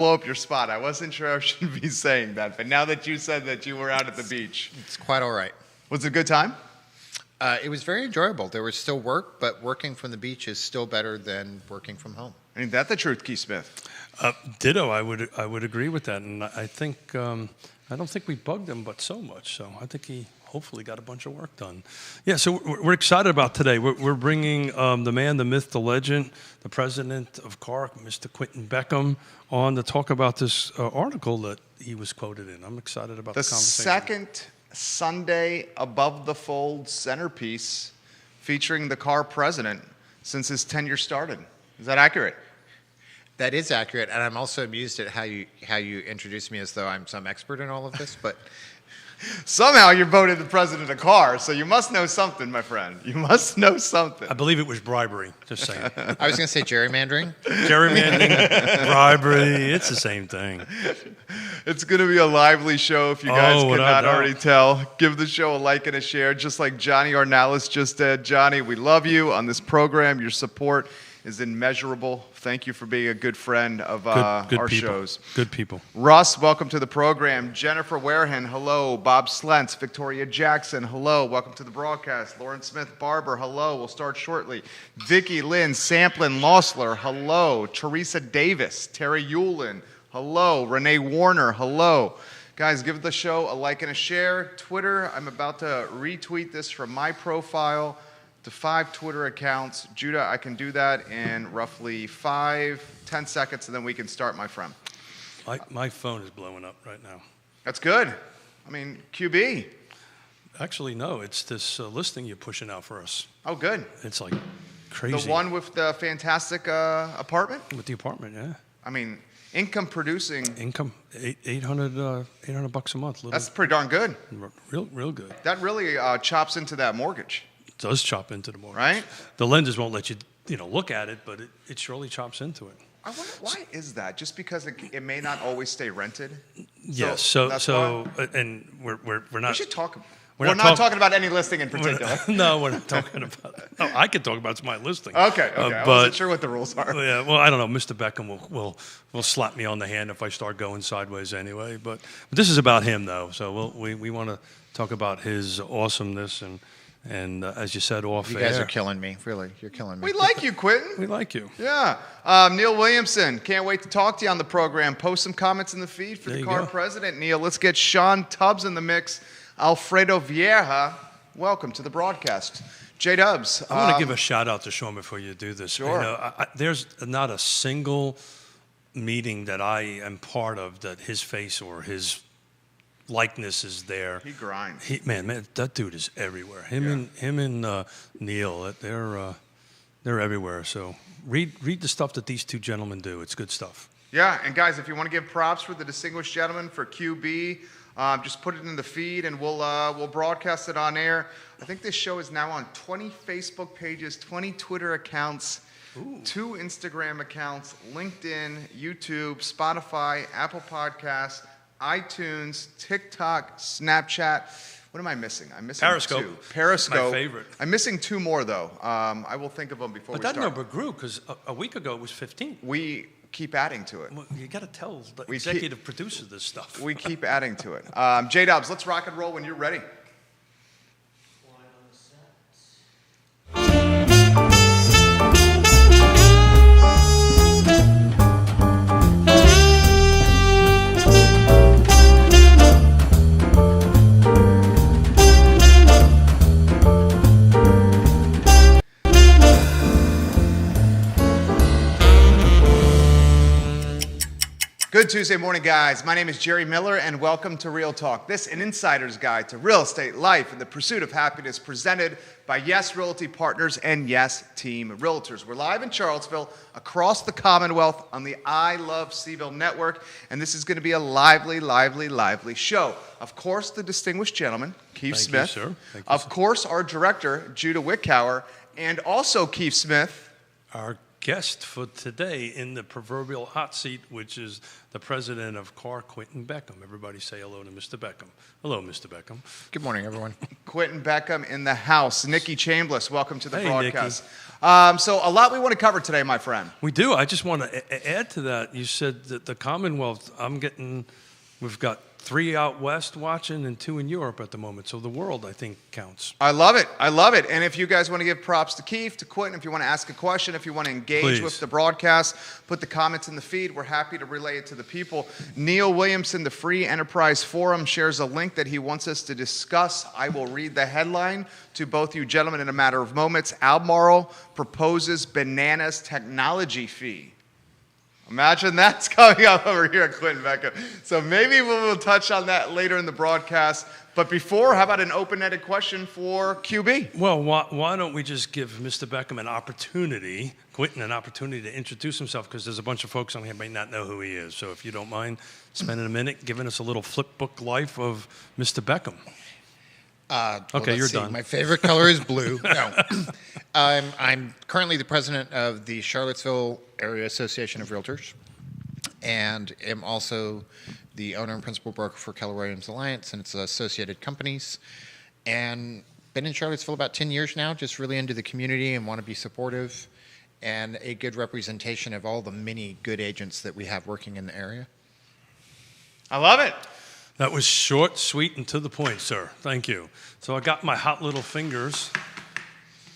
blow up your spot. I wasn't sure I should be saying that, but now that you said that you were out at the beach. It's quite all right. Was it a good time? It was very enjoyable. There was still work, but working from the beach is still better than working from home. Ain't that the truth, Keith Smith? Ditto. I would agree with that, and I think I don't think we bugged him, but so much. So I think he hopefully got a bunch of work done. Yeah. So we're excited about today. We're bringing the man, the myth, the legend, the president of CARC, Mr. Quentin Beckham, on to talk about this article that he was quoted in. I'm excited about the conversation. The second Sunday above the fold centerpiece featuring the CARC president since his tenure started. Is that accurate? That is accurate, and I'm also amused at how you introduce me as though I'm some expert in all of this. But somehow you voted the president of CARC, so you must know something, my friend. You must know something. I believe it was bribery. Just saying. I was going to say gerrymandering. Gerrymandering, bribery, it's the same thing. It's going to be a lively show if you guys cannot already tell. Give the show a like and a share, just like Johnny Ornalis just did. Johnny, we love you on this program. Your support is immeasurable. Thank you for being a good friend of good our people. shows. Good people. Russ, welcome to the program. Jennifer Warehen, hello. Bob Slentz, Victoria Jackson, hello. Welcome to the broadcast. Lauren Smith Barber, hello. We'll start shortly. Vicky Lynn Samplin Lossler, hello. Teresa Davis, Terry Yulin, hello. Renee Warner, hello. Guys, give the show a like and a share. Twitter, I'm about to retweet this from my profile to 5 Twitter accounts. Judah, I can do that in roughly 5-10 seconds, and then we can start, my friend. My phone is blowing up right now. That's good. I mean, QB. Actually, no. It's this listing you're pushing out for us. Oh, good. It's like crazy. The one with the fantastic apartment? With the apartment, yeah. I mean, income producing. Income, $800 $800 a month. That's pretty darn good. Real good. That really chops into that mortgage. Does chop into the mortgage. Right? The lenders won't let you, look at it, but it surely chops into it. I wonder, why is that? Just because it may not always stay rented? Yes. So and we're not. We should talk. We're not talking about any listing in particular. No, we're not talking about it. No, I can talk about it's my listing. Okay. I wasn't sure what the rules are. Yeah. Well, I don't know. Mr. Beckham will slap me on the hand if I start going sideways anyway. But this is about him though. So we want to talk about his awesomeness and as you said, off You air. guys are killing me. Really, you're killing me. We like you, Quentin. We like you. Yeah. Neil Williamson, can't wait to talk to you on the program. Post some comments in the feed for the CARC president, Neil. Let's get Sean Tubbs in the mix. Alfredo Vieja, welcome to the broadcast. J-Dubs. I want to give a shout out to Sean before you do this. Sure. There's not a single meeting that I am part of that his face or his likeness is there. He grinds. Man, that dude is everywhere. Him and Neil, they're everywhere. So read the stuff that these two gentlemen do. It's good stuff. Yeah, and guys, if you want to give props for the distinguished gentleman for QB, just put it in the feed and we'll broadcast it on air. I think this show is now on 20 Facebook pages, 20 Twitter accounts, 2 Instagram accounts, LinkedIn, YouTube, Spotify, Apple Podcasts, iTunes, TikTok, Snapchat. What am I missing? I'm missing Periscope. 2. Periscope. My favorite. I'm missing 2 more, though. I will think of them before we start. But that number grew because a week ago it was 15. We keep adding to it. Well, you got to tell the executive producer this stuff. We keep adding to it. J-Dubs, let's rock and roll when you're ready. Good Tuesday morning, guys. My name is Jerry Miller, and welcome to Real Talk. This is an insider's guide to real estate, life, and the pursuit of happiness presented by Yes Realty Partners and Yes Team Realtors. We're live in Charlottesville, across the Commonwealth on the I Love Seville network, and this is going to be a lively, lively, lively show. Of course, the distinguished gentleman, Keith Smith. Thank you, sir. Of course, our director, Judah Wickhauer, and also Keith Smith. Our guest for today in the proverbial hot seat, which is the president of CAR, Quentin Beckham. Everybody say hello to Mr. Beckham. Hello, Mr. Beckham. Good morning, everyone. Quentin Beckham in the house. Nikki Chambliss, welcome to the Hey, broadcast. So a lot we want to cover today, my friend. We do. I just want to add to that. You said that the Commonwealth, we've got 3 out west watching and 2 in Europe at the moment. So the world, I think, counts. I love it. I love it. And if you guys want to give props to Keith, to Quentin, if you want to ask a question, if you want to engage Please. with the broadcast, put the comments in the feed. We're happy to relay it to the people. Neil Williamson, the Free Enterprise Forum, shares a link that he wants us to discuss. I will read the headline to both you gentlemen in a matter of moments. Albemarle proposes bananas technology fee. Imagine that's coming up over here at Quentin Beckham. So maybe we'll touch on that later in the broadcast. But before, how about an open-ended question for QB? Well, why don't we just give Mr. Beckham Quentin an opportunity to introduce himself, because there's a bunch of folks on here who may not know who he is. So if you don't mind spending a minute giving us a little flip book life of Mr. Beckham. Okay, you're done. My favorite color is blue. No. I'm currently the president of the Charlottesville Area Association of Realtors, and am also the owner and principal broker for Keller Williams Alliance and its associated companies. And been in Charlottesville about 10 years now, just really into the community and want to be supportive and a good representation of all the many good agents that we have working in the area. I love it. That was short, sweet, and to the point, sir. Thank you. So I got my hot little fingers,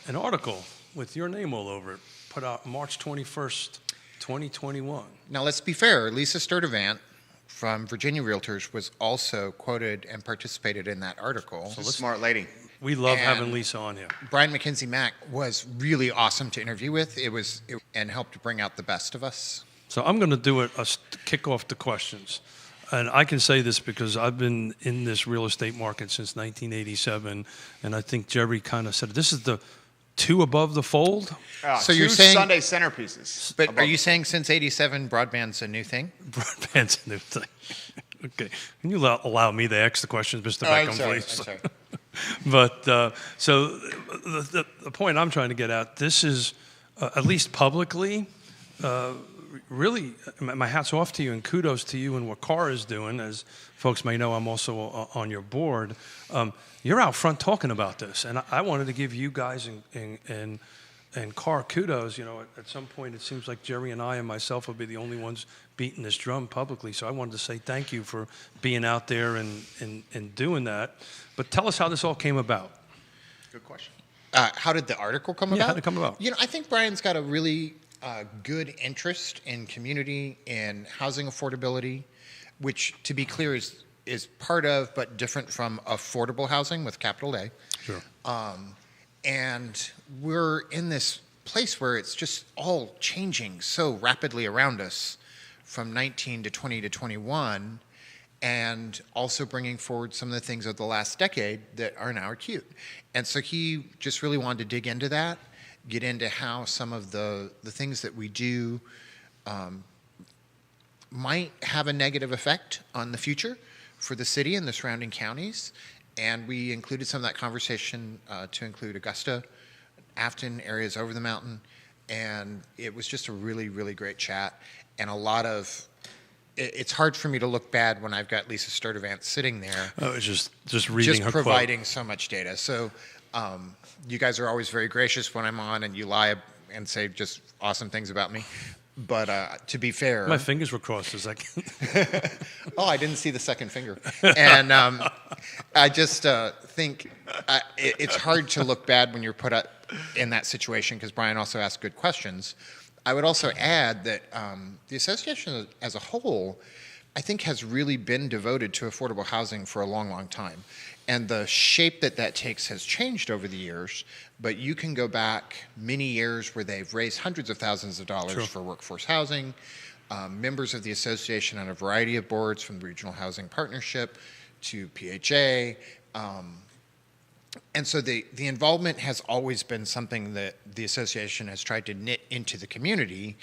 an article with your name all over it, put out March 21st, 2021. Now, let's be fair. Lisa Sturdivant from Virginia Realtors was also quoted and participated in that article. So smart lady. We love And having Lisa on here. Brian McKenzie Mack was really awesome to interview with. And helped bring out the best of us. So I'm going to do a kick off the questions. And I can say this because I've been in this real estate market since 1987, and I think Jerry kind of said this is the 2 above the fold. So 2 you're saying Sunday centerpieces. But are you saying since '87 broadband's a new thing? Broadband's a new thing. Okay. Can you allow me to ask the questions, Mr. Beckham, please? I'm sorry. But so the point I'm trying to get at, this is, at least publicly, really, my hat's off to you and kudos to you and what CAR is doing. As folks may know, I'm also on your board. You're out front talking about this, and I wanted to give you guys and CAR kudos. You know, at some point it seems like Jerry and I and myself will be the only ones beating this drum publicly. So I wanted to say thank you for being out there and doing that. But tell us how this all came about. Good question. How did the article come about? Yeah, how did it come about? You know, I think Brian's got a really good interest in community and housing affordability, which, to be clear, is part of but different from affordable housing with capital A. Sure. And we're in this place where it's just all changing so rapidly around us from 19 to 20 to 21, and also bringing forward some of the things of the last decade that are now acute. And so he just really wanted to dig into that, get into how some of the things that we do might have a negative effect on the future for the city and the surrounding counties. And we included some of that conversation to include Augusta, Afton, areas over the mountain. And it was just a really, really great chat. And a lot of, it's hard for me to look bad when I've got Lisa Sturdivant sitting there. Oh, it's just reading her providing quote. so much data. So you guys are always very gracious when I'm on, and you lie and say just awesome things about me. But to be fair, My fingers were crossed a second. oh, I didn't see the second finger. And I just think it's hard to look bad when you're put in that situation, because Brian also asked good questions. I would also add that the association as a whole, I think, has really been devoted to affordable housing for a long, long time. And the shape that takes has changed over the years, but you can go back many years where they've raised hundreds of thousands of dollars Sure. for workforce housing, members of the association on a variety of boards, from the Regional Housing Partnership to PHA. And so the involvement has always been something that the association has tried to knit into the community.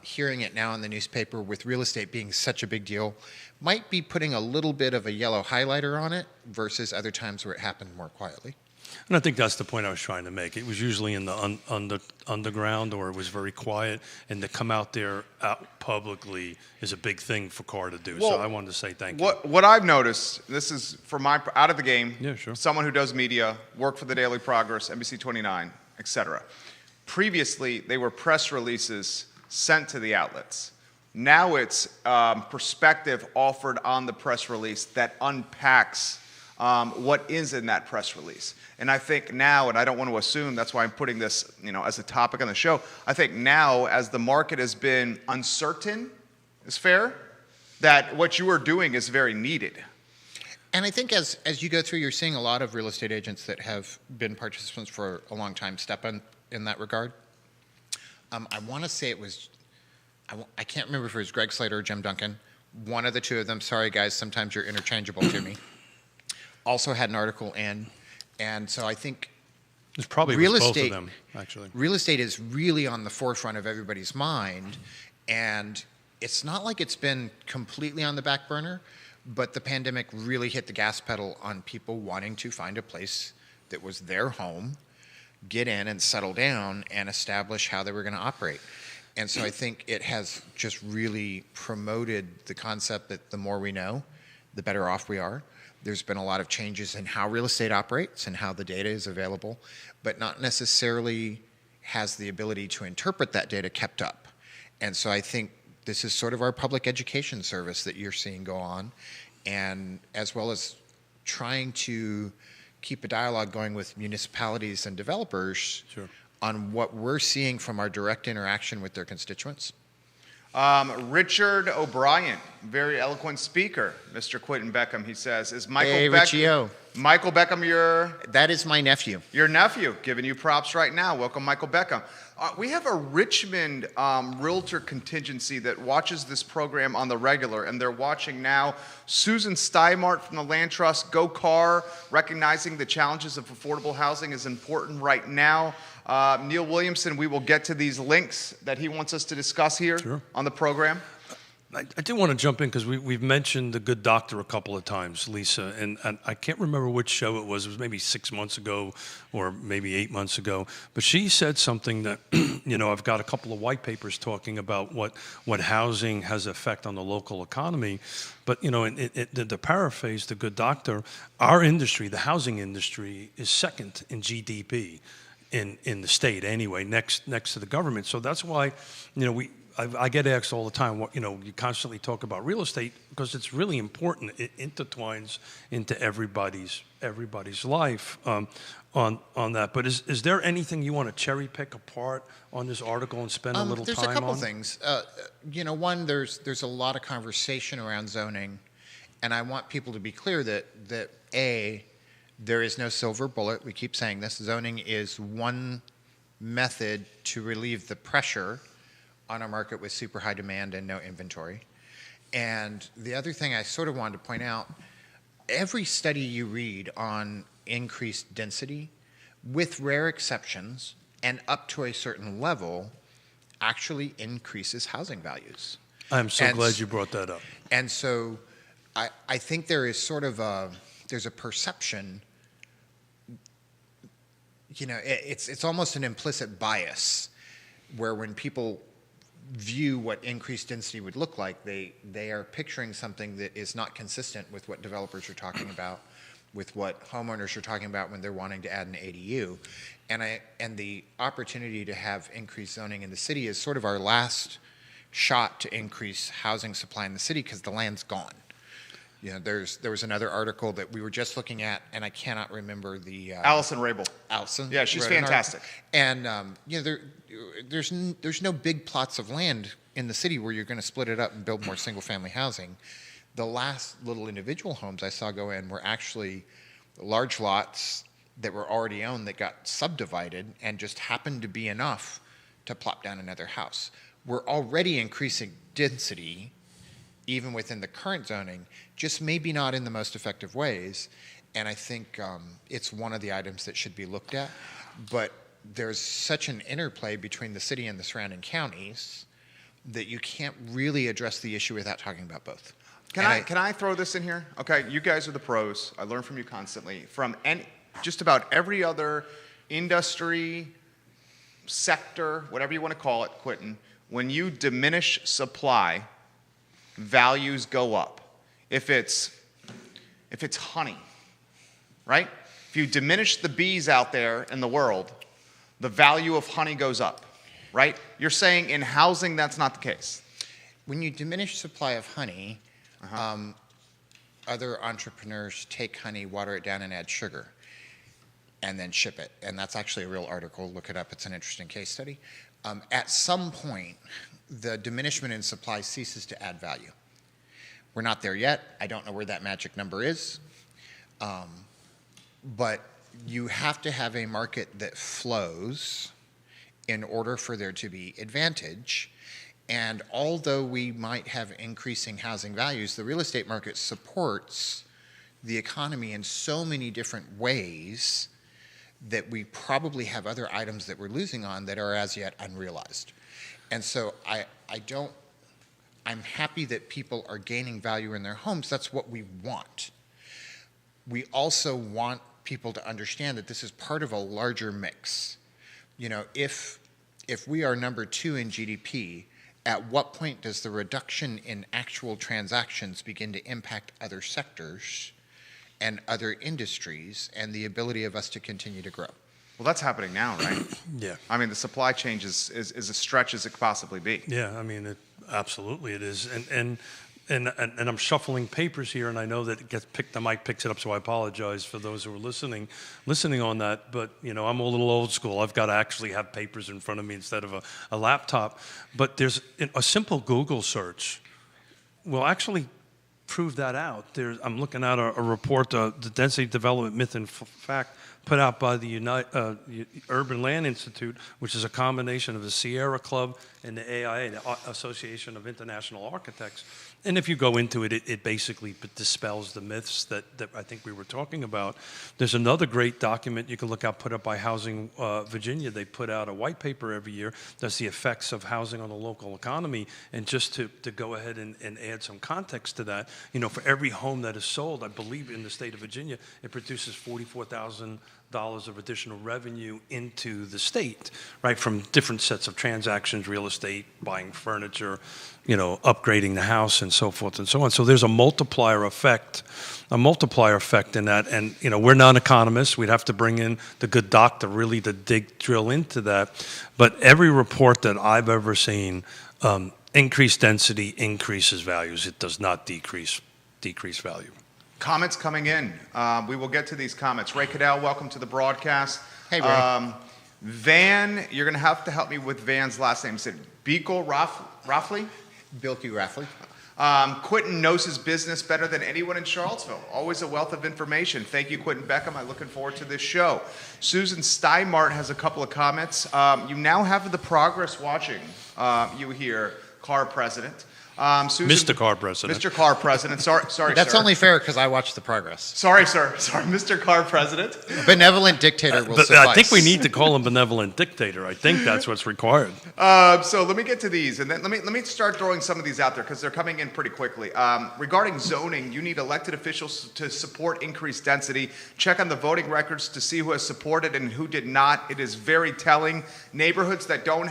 Hearing it now in the newspaper with real estate being such a big deal might be putting a little bit of a yellow highlighter on it versus other times where it happened more quietly. And I think that's the point I was trying to make. It was usually in the underground, or it was very quiet, and to come out there out publicly is a big thing for Carr to do. Well, so I wanted to say thank you. What I've noticed, this is from my out of the game. Yeah, sure. Someone who does media, worked for the Daily Progress, NBC 29, etc. Previously, they were press releases sent to the outlets. Now it's perspective offered on the press release that unpacks what is in that press release. And I think now, and I don't want to assume, that's why I'm putting this, as a topic on the show. I think now, as the market has been uncertain, is fair, that what you are doing is very needed. And I think as you go through, you're seeing a lot of real estate agents that have been participants for a long time step in that regard. I want to say it was, I can't remember if it was Greg Slater or Jim Duncan. One of the two of them, sorry guys, sometimes you're interchangeable to me, also had an article in. And so I think It's probably real both estate, of them, actually. Real estate is really on the forefront of everybody's mind. And it's not like it's been completely on the back burner, but the pandemic really hit the gas pedal on people wanting to find a place that was their home, get in and settle down and establish how they were going to operate. And so I think it has just really promoted the concept that the more we know, the better off we are. There's been a lot of changes in how real estate operates and how the data is available, but not necessarily has the ability to interpret that data kept up. And so I think this is sort of our public education service that you're seeing go on, and as well as trying to keep a dialogue going with municipalities and developers Sure. on what we're seeing from our direct interaction with their constituents. Richard O'Brien, very eloquent speaker. Mr. Quentin Beckham, he says, is Michael Hey, Beckham. Richie O. Michael Beckham, your That is my nephew. nephew, giving you props right now. Welcome, Michael Beckham. We have a Richmond realtor contingency that watches this program on the regular, and they're watching now. Susan Steinmart from the Land Trust, Go Carr, recognizing the challenges of affordable housing is important right now. Neil Williamson, we will get to these links that he wants us to discuss here on the program. I do want to jump in because we've mentioned the good doctor a couple of times, Lisa, and I can't remember which show it was. It was maybe 6 months ago or maybe 8 months ago. But she said something that, I've got a couple of white papers talking about what housing has effect on the local economy. But, to paraphrase the good doctor, our industry, the housing industry, is second in GDP in the state anyway, next to the government. So that's why, I get asked all the time, you constantly talk about real estate because it's really important. It intertwines into everybody's life on that. But is there anything you want to cherry pick apart on this article and spend a little time on? There's a couple things. One, there's a lot of conversation around zoning, and I want people to be clear that A, there is no silver bullet. We keep saying this. Zoning is one method to relieve the pressure on a market with super high demand and no inventory. And the other thing I sort of wanted to point out, every study you read on increased density, with rare exceptions and up to a certain level, actually increases housing values. I'm so glad you brought that up. And so I think there is sort of there's a perception, it's almost an implicit bias where when people view what increased density would look like, they are picturing something that is not consistent with what developers are talking about, with what homeowners are talking about when they're wanting to add an ADU. And the opportunity to have increased zoning in the city is sort of our last shot to increase housing supply in the city because the land's gone. There was another article that we were just looking at, and I cannot remember the Allison Rabel. Allison. Yeah, she's wrote an fantastic. And there's no big plots of land in the city where you're going to split it up and build more single-family housing. The last little individual homes I saw go in were actually large lots that were already owned that got subdivided and just happened to be enough to plop down another house. We're already increasing density even within the current zoning, just maybe not in the most effective ways. And I think it's one of the items that should be looked at. But there's such an interplay between the city and the surrounding counties that you can't really address the issue without talking about both. Can I throw this in here? Okay, you guys are the pros. I learn from you constantly. From just about every other industry, sector, whatever you want to call it, Quentin, when you diminish supply, values go up. If it's honey, right? If you diminish the bees out there in the world, the value of honey goes up, right? You're saying in housing that's not the case. When you diminish supply of honey, other entrepreneurs take honey, water it down, and add sugar, and then ship it. And that's actually a real article. Look it up. It's an interesting case study. At some point, the diminishment in supply ceases to add value. We're not there yet. I don't know where that magic number is. But you have to have a market that flows in order for there to be advantage. And although we might have increasing housing values, the real estate market supports the economy in so many different ways that we probably have other items that we're losing on that are as yet unrealized. And so I'm happy that people are gaining value in their homes. That's what we want. We also want people to understand that this is part of a larger mix. You know, if we are number 2 in GDP, at what point does the reduction in actual transactions begin to impact other sectors and other industries and the ability of us to continue to grow? Well, that's happening now, right? Yeah. I mean, the supply chain is as stretch as it could possibly be. Yeah, I mean, absolutely it is. And I'm shuffling papers here, and I know that it gets picked. The mic picks it up, so I apologize for those who are listening on that. But you know, I'm a little old school. I've got to actually have papers in front of me instead of a laptop. But there's a simple Google search will actually prove that out. I'm looking at a report, the Density Development Myth and Fact, put out by the Urban Land Institute, which is a combination of the Sierra Club and the AIA, the Association of International Architects. And if you go into it, it basically dispels the myths that I think we were talking about. There's another great document you can look out, put up by Housing Virginia. They put out a white paper every year that's the effects of housing on the local economy. And just to go ahead and add some context to that, you know, for every home that is sold, I believe in the state of Virginia, it produces $44,000 of additional revenue into the state, right, from different sets of transactions, real estate, buying furniture, you know, upgrading the house and so forth and so on. So there's a multiplier effect in that. And, you know, we're not economists. We'd have to bring in the good doctor really to drill into that. But every report that I've ever seen, increased density increases values. It does not decrease value. Comments coming in. We will get to these comments. Ray Cadell, welcome to the broadcast. Hey, Ray. Van, you're going to have to help me with Van's last name. Is it Beekle Raffley? Bilky Raffley. Quentin knows his business better than anyone in Charlottesville. Always a wealth of information. Thank you, Quentin Beckham. I'm looking forward to this show. Susan Steinmart has a couple of comments. You now have the progress watching you here, car president. Susan, Mr. Car President. Mr. Car President. Sorry, That's sir. only fair because I watch the progress. Sorry, sir. Sorry, Mr. Car President. Benevolent dictator will suffice. I think we need to call him benevolent dictator. I think that's what's required. So let me get to these, and then let me start throwing some of these out there because they're coming in pretty quickly. Regarding zoning, you need elected officials to support increased density. Check on the voting records to see who has supported and who did not. It is very telling. Neighborhoods that don't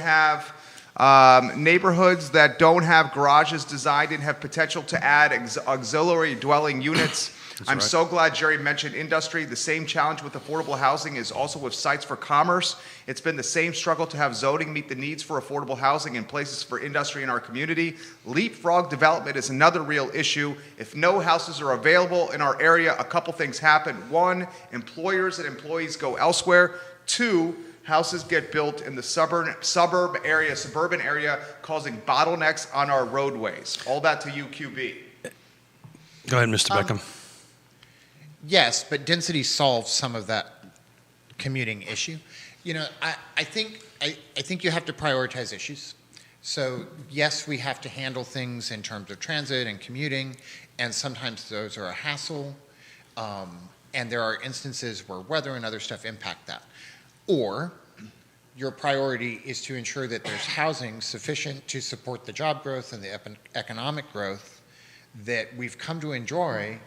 have garages designed and have potential to add auxiliary dwelling units. I'm right. so glad Jerry mentioned industry. The same challenge with affordable housing is also with sites for commerce. It's been the same struggle to have zoning meet the needs for affordable housing and places for industry in our community. Leapfrog development is another real issue. If no houses are available in our area, a couple things happen. 1, employers and employees go elsewhere. 2, houses get built in the suburban area, causing bottlenecks on our roadways. All that to you, QB. Go ahead, Mr. Beckham. Yes, but density solves some of that commuting issue. You know, I think you have to prioritize issues. So yes, we have to handle things in terms of transit and commuting, and sometimes those are a hassle. And there are instances where weather and other stuff impact that. Or your priority is to ensure that there's housing sufficient to support the job growth and the economic growth that we've come to enjoy,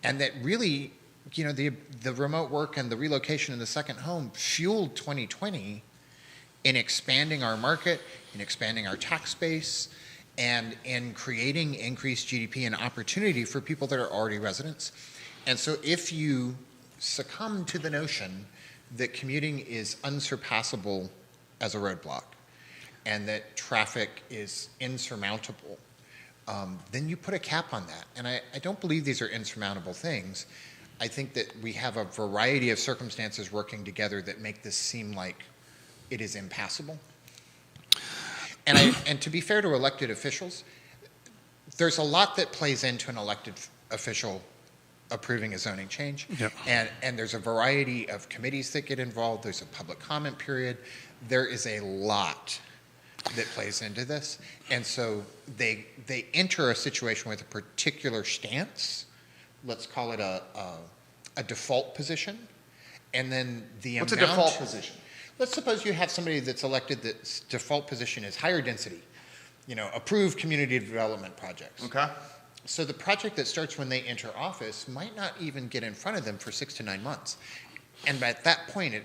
and that really the remote work and the relocation and the second home fueled 2020 in expanding our market, in expanding our tax base, and in creating increased GDP and opportunity for people that are already residents. And so if you succumb to the notion that commuting is unsurpassable as a roadblock and that traffic is insurmountable, then you put a cap on that. And I don't believe these are insurmountable things. I think that we have a variety of circumstances working together that make this seem like it is impassable. And to be fair to elected officials, there's a lot that plays into an elected official approving a zoning change. Yep. And there's a variety of committees that get involved. There's a public comment period. There is a lot that plays into this. And so they enter a situation with a particular stance. Let's call it a default position. And then What's a default position? Let's suppose you have somebody that's elected that's default position is higher density, approved community development projects. Okay. So the project that starts when they enter office might not even get in front of them for 6 to 9 months. And at that point,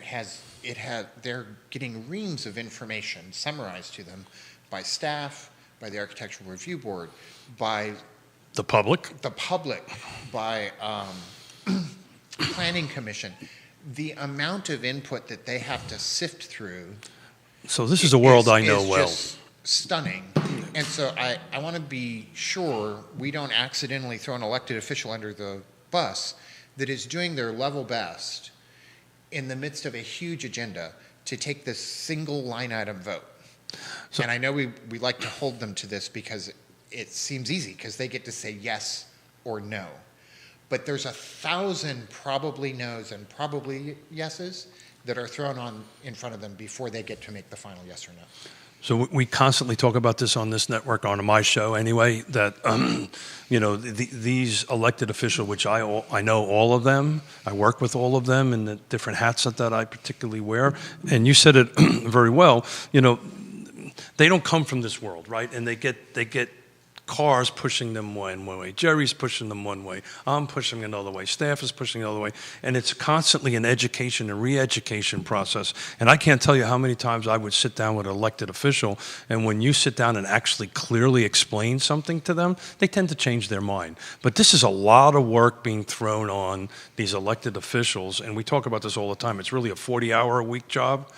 they're getting reams of information summarized to them by staff, by the Architectural Review Board, by The public? by Planning Commission. The amount of input that they have to sift through. So this is a world I know is well. Just stunning. And so I want to be sure we don't accidentally throw an elected official under the bus that is doing their level best in the midst of a huge agenda to take this single line item vote. And I know we like to hold them to this because it seems easy because they get to say yes or no. But there's 1,000 probably no's and probably yeses that are thrown on in front of them before they get to make the final yes or no. So we constantly talk about this on this network, on my show anyway, that, these elected officials, which I know all of them, I work with all of them in the different hats that I particularly wear, and you said it very well, they don't come from this world, right? And they get cars pushing them one way, Jerry's pushing them one way, I'm pushing another way, staff is pushing another way, and it's constantly an education and re-education process. And I can't tell you how many times I would sit down with an elected official, and when you sit down and actually clearly explain something to them, they tend to change their mind. But this is a lot of work being thrown on these elected officials, and we talk about this all the time. It's really a 40-hour-a-week job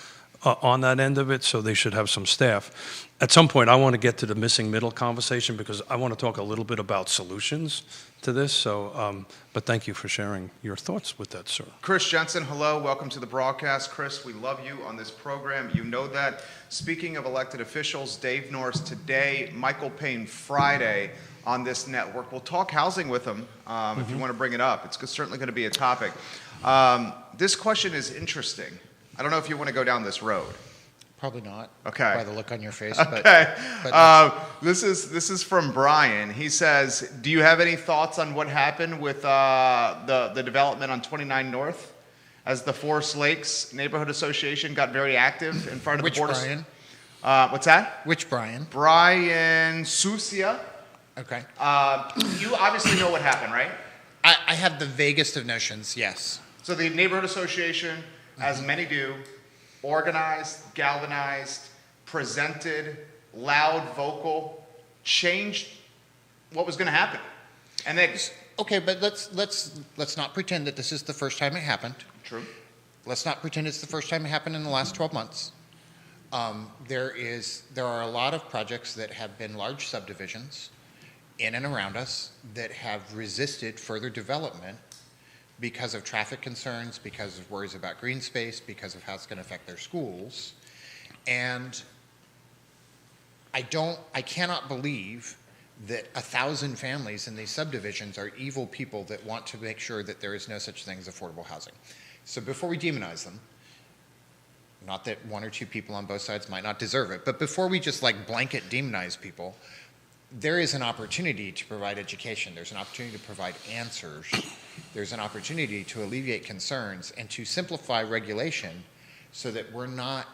on that end of it, so they should have some staff. At some point, I want to get to the missing middle conversation because I want to talk a little bit about solutions to this. So, but thank you for sharing your thoughts with that, sir. Chris Jensen, hello. Welcome to the broadcast. Chris, we love you on this program. You know that. Speaking of elected officials, Dave Norris today, Michael Payne Friday on this network. We'll talk housing with him if you want to bring it up. It's certainly going to be a topic. This question is interesting. I don't know if you want to go down this road. Probably not. Okay. By the look on your face. Okay. But this is from Brian. He says, "Do you have any thoughts on what happened with the development on 29 North, as the Forest Lakes Neighborhood Association got very active in front of which the board?" Brian? What's that? Which Brian? Brian Susia. Okay. You obviously know what happened, right? I have the vaguest of notions. Yes. So the Neighborhood Association, as many do, organized, galvanized, presented, loud, vocal, changed what was going to happen. And they Okay, but let's not pretend that this is the first time it happened. True. Let's not pretend it's the first time it happened in the last 12 months. There are a lot of projects that have been large subdivisions in and around us that have resisted further development because of traffic concerns, because of worries about green space, because of how it's going to affect their schools. And I cannot believe that 1,000 families in these subdivisions are evil people that want to make sure that there is no such thing as affordable housing. So before we demonize them, not that one or two people on both sides might not deserve it, but before we just like blanket demonize people, there is an opportunity to provide education. There's an opportunity to provide answers. There's an opportunity to alleviate concerns and to simplify regulation so that we're not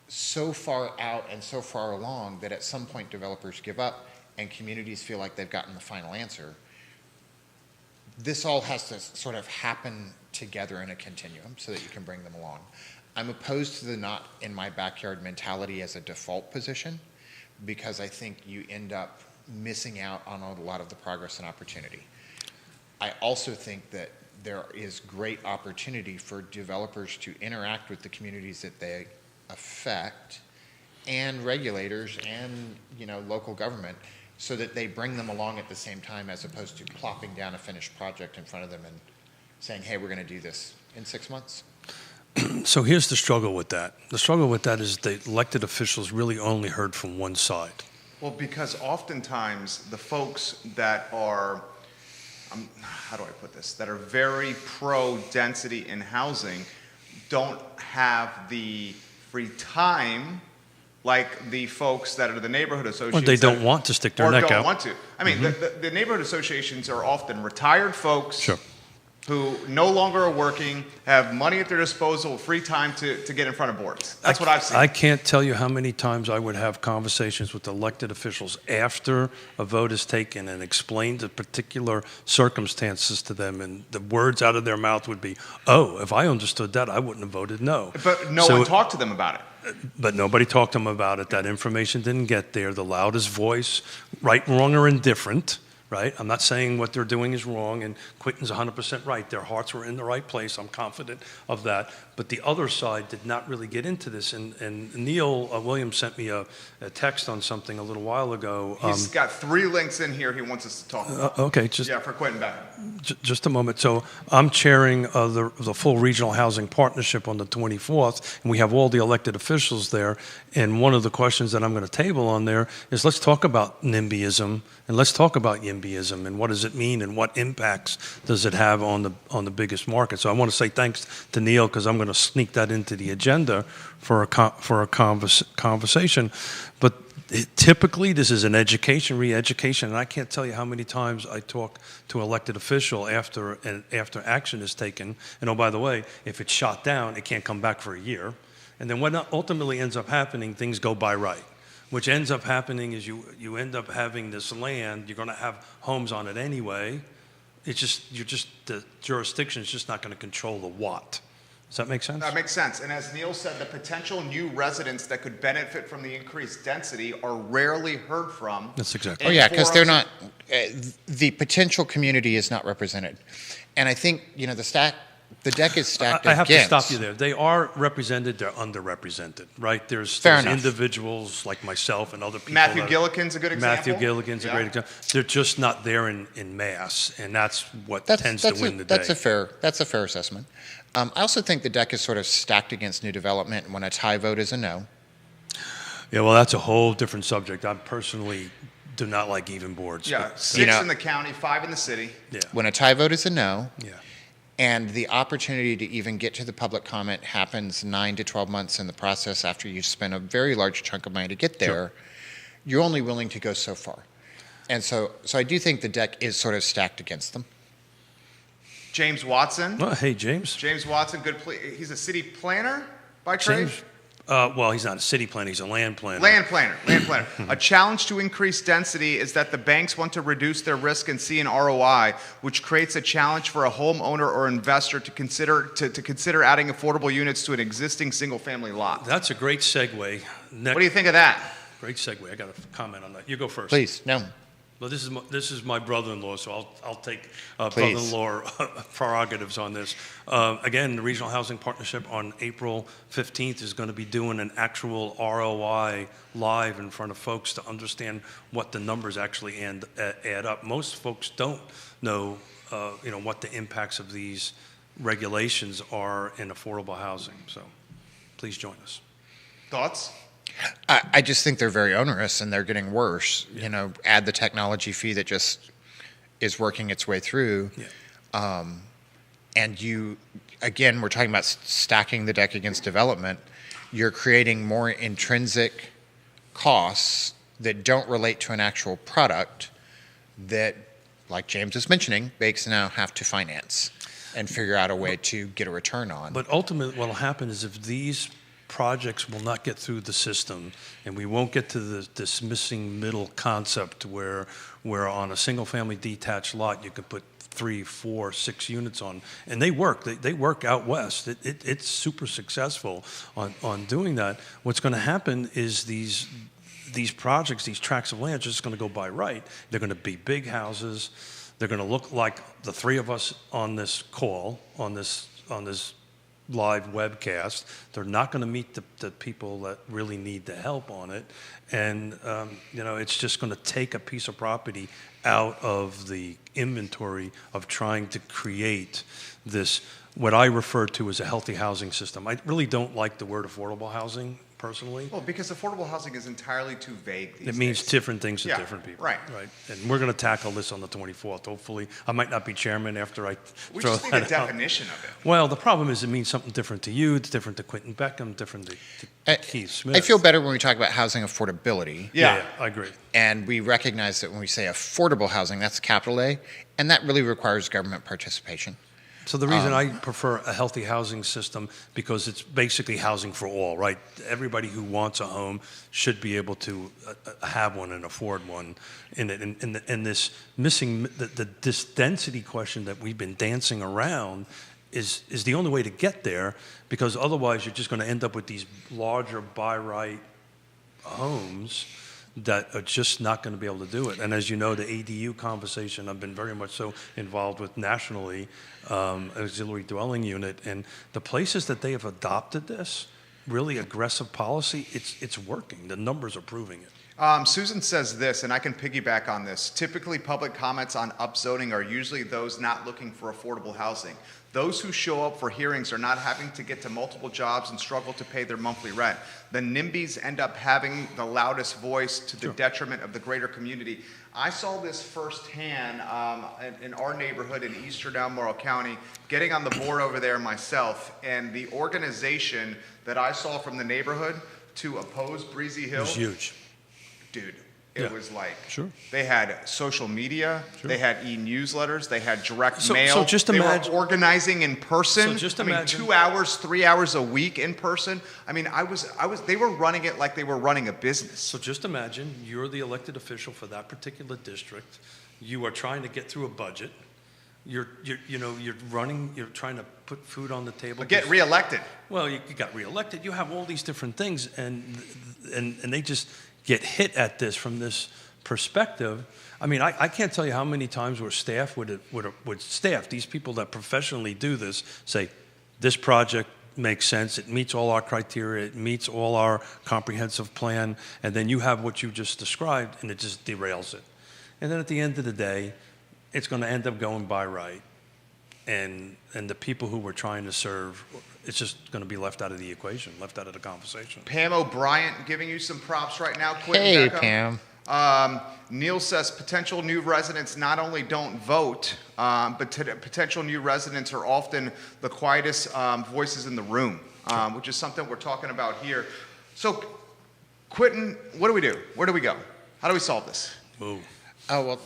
so far out and so far along that at some point developers give up and communities feel like they've gotten the final answer. this all has to sort of happen together in a continuum so that you can bring them along. I'm opposed to the not in my backyard mentality as a default position, because I think you end up missing out on a lot of the progress and opportunity. I also think that there is great opportunity for developers to interact with the communities that they affect, and regulators and local government, so that they bring them along at the same time, as opposed to plopping down a finished project in front of them and saying, hey, we're going to do this in 6 months. So here's the struggle with that. The struggle with that is the elected officials really only heard from one side. Well, because oftentimes the folks that are, how do I put this, that are very pro-density in housing don't have the free time like the folks that are the neighborhood associations. Or they don't want to stick their neck out. Or don't want to. I mean, the neighborhood associations are often retired folks. Sure. Who no longer are working, have money at their disposal, free time to get in front of boards. That's what I've seen. I can't tell you how many times I would have conversations with elected officials after a vote is taken and explain the particular circumstances to them, and the words out of their mouth would be, oh, if I understood that, I wouldn't have voted no. But no one talked to them about it. But nobody talked to them about it. That information didn't get there. The loudest voice, right, wrong, or indifferent, right? I'm not saying what they're doing is wrong, and Quentin's 100% right. Their hearts were in the right place. I'm confident of that. But the other side did not really get into this. And Neil Williams sent me a text on something a little while ago. He's got 3 links in here he wants us to talk about. Okay. For Quentin Beck. Just a moment. So I'm chairing the full regional housing partnership on the 24th, and we have all the elected officials there. And one of the questions that I'm going to table on there is, let's talk about NIMBYism, and let's talk about YIMBYism, and what does it mean, and what impacts does it have on the biggest market. So I want to say thanks to Neil, because I'm going to sneak that into the agenda for a conversation. But typically, this is an education, re-education, and I can't tell you how many times I talk to an elected official after action is taken. And oh, by the way, if it's shot down, it can't come back for a year. And then what ultimately ends up happening, things go by right. Which ends up happening is you end up having this land, you're going to have homes on it anyway. The jurisdiction is just not going to control the what. Does that make sense? That makes sense. And as Neil said, the potential new residents that could benefit from the increased density are rarely heard from. That's exactly. Oh yeah, because they're not. The potential community is not represented, and I think the deck is stacked. I have to stop you there. They are represented. They're underrepresented, right? There's individuals like myself and other people. Matthew Gillikin's a good example. Matthew Gillikin's a great example. They're just not there in mass, and that's what tends to win the day. That's a fair assessment. I also think the deck is sort of stacked against new development when a tie vote is a no. Yeah, well, that's a whole different subject. I personally do not like even boards. Yeah, 6 in the county, 5 in the city. Yeah. When a tie vote is a no. Yeah. And the opportunity to even get to the public comment happens 9 to 12 months in the process after you've spent a very large chunk of money to get there. Sure. You're only willing to go so far. And so I do think the deck is sort of stacked against them. James Watson. Oh, hey, James. James Watson, he's a city planner by trade? Well, he's not a city planner, he's a land planner. Land planner. A challenge to increase density is that the banks want to reduce their risk and see an ROI, which creates a challenge for a homeowner or investor to consider adding affordable units to an existing single-family lot. That's a great segue. What do you think of that? Great segue. I got a comment on that. You go first. Please, no. Well, this is my brother-in-law, so I'll take brother-in-law prerogatives on this. Again, the Regional Housing Partnership on April 15th is going to be doing an actual ROI live in front of folks to understand what the numbers actually add up. Most folks don't know, what the impacts of these regulations are in affordable housing. So, please join us. Thoughts? I just think they're very onerous, and they're getting worse. Yeah. Add the technology fee that just is working its way through. Yeah. And again, we're talking about stacking the deck against development. You're creating more intrinsic costs that don't relate to an actual product that, like James was mentioning, banks now have to finance and figure out a way to get a return on. But ultimately, what will happen is if these projects will not get through the system, and we won't get to this missing middle concept where on a single-family detached lot you could put 3, 4, 6 units on, and they work. They work out west. It's super successful on doing that. What's going to happen is these projects, these tracts of land, are just going to go by right. They're going to be big houses. They're going to look like the three of us on this call, on this live webcast. They're not going to meet the people that really need the help on it, and it's just going to take a piece of property out of the inventory of trying to create this, what I refer to as a healthy housing system. I really don't like the word affordable housing personally. Well, because affordable housing is entirely too vague these It means days. different things to different people. Right. And we're going to tackle this on the 24th. Hopefully, I might not be chairman after I We throw just need that a out. definition of it. Well, the problem is it means something different to you. It's different to Quentin Beckham, different to Keith Smith. I feel better when we talk about housing affordability. Yeah, I agree. And we recognize that when we say affordable housing, that's capital A, and that really requires government participation. So the reason I prefer a healthy housing system, because it's basically housing for all, right? Everybody who wants a home should be able to have one and afford one. And this missing, this density question that we've been dancing around is the only way to get there, because otherwise you're just going to end up with these larger by right homes that are just not going to be able to do it. And as you know, the ADU conversation, I've been very much so involved with nationally, auxiliary dwelling unit, and the places that they have adopted this really aggressive policy, it's working. The numbers are proving it. Susan says this, and I can piggyback on this. Typically, public comments on upzoning are usually those not looking for affordable housing. Those who show up for hearings are not having to get to multiple jobs and struggle to pay their monthly rent. The NIMBYs end up having the loudest voice to the detriment of the greater community. I saw this firsthand in our neighborhood in eastern Albemarle County, getting on the board over there myself, and the organization that I saw from the neighborhood to oppose Breezy Hill. It was huge. Dude, it was like, Sure. They had social media, they had e-newsletters, they had direct mail. So just they imagine, were organizing in person. So just imagine, 2 hours, 3 hours a week in person. I mean, they were running it like they were running a business. So just imagine you're the elected official for that particular district. You are trying to get through a budget. You're trying to put food on the table. But get reelected. Well, you got reelected. You have all these different things, and they just get hit at this from this perspective. I mean, I can't tell you how many times where staff would staff, these people that professionally do this, say, this project makes sense, it meets all our criteria, it meets all our comprehensive plan, and then you have what you just described, and it just derails it. And then at the end of the day, it's going to end up going by right, and the people who we're trying to serve, it's just going to be left out of the equation, left out of the conversation. Pam O'Brien giving you some props right now. Quentin Hey, Beckham. Pam. Neil says potential new residents not only don't vote, but potential new residents are often the quietest voices in the room, which is something we're talking about here. So, Quentin, what do we do? Where do we go? How do we solve this? Ooh. Oh, well,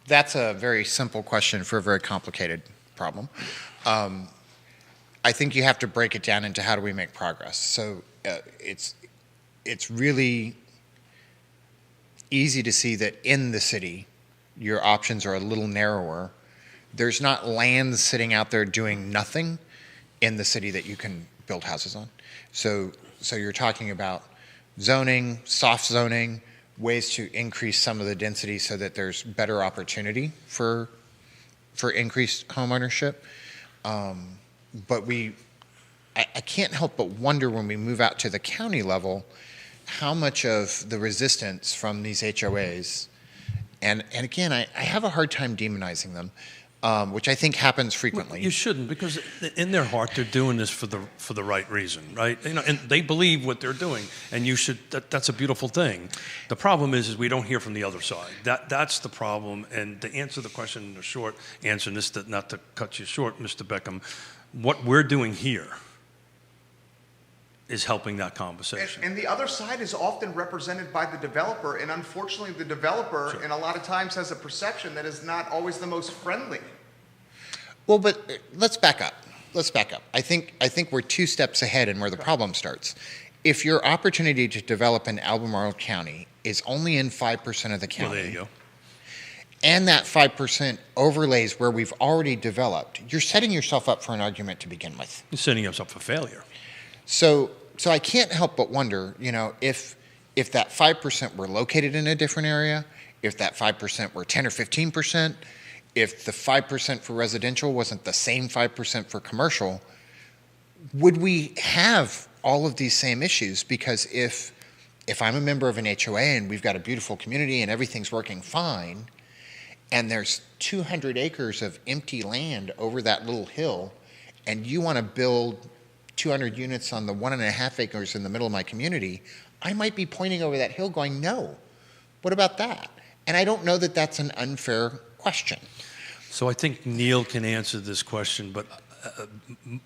that's a very simple question for a very complicated problem. I think you have to break it down into how do we make progress. So it's really easy to see that in the city, your options are a little narrower. There's not land sitting out there doing nothing in the city that you can build houses on. So you're talking about zoning, soft zoning, ways to increase some of the density so that there's better opportunity for increased home ownership. But I can't help but wonder when we move out to the county level, how much of the resistance from these HOAs, and again, I have a hard time demonizing them, which I think happens frequently. You shouldn't, because in their heart they're doing this for the right reason, right? And they believe what they're doing, and you should. That's a beautiful thing. The problem is we don't hear from the other side. That's the problem. And to answer the question in a short answer, and not to cut you short, Mr. Beckham, what we're doing here is helping that conversation. And the other side is often represented by the developer, and unfortunately the developer, and a lot of times, has a perception that is not always the most friendly. Well, but let's back up. let's back up. I think we're 2 steps ahead in where the problem starts. If your opportunity to develop in Albemarle County is only in 5% of the county, Well, there you go. and that 5% overlays where we've already developed, you're setting yourself up for an argument to begin with. You're setting us up for failure. So I can't help but wonder, if that 5% were located in a different area, if that 5% were 10 or 15%, if the 5% for residential wasn't the same 5% for commercial, would we have all of these same issues? Because if I'm a member of an HOA and we've got a beautiful community and everything's working fine, and there's 200 acres of empty land over that little hill, and you want to build 200 units on the 1.5 acres in the middle of my community, I might be pointing over that hill going, no, what about that? And I don't know that that's an unfair question. So I think Neil can answer this question, but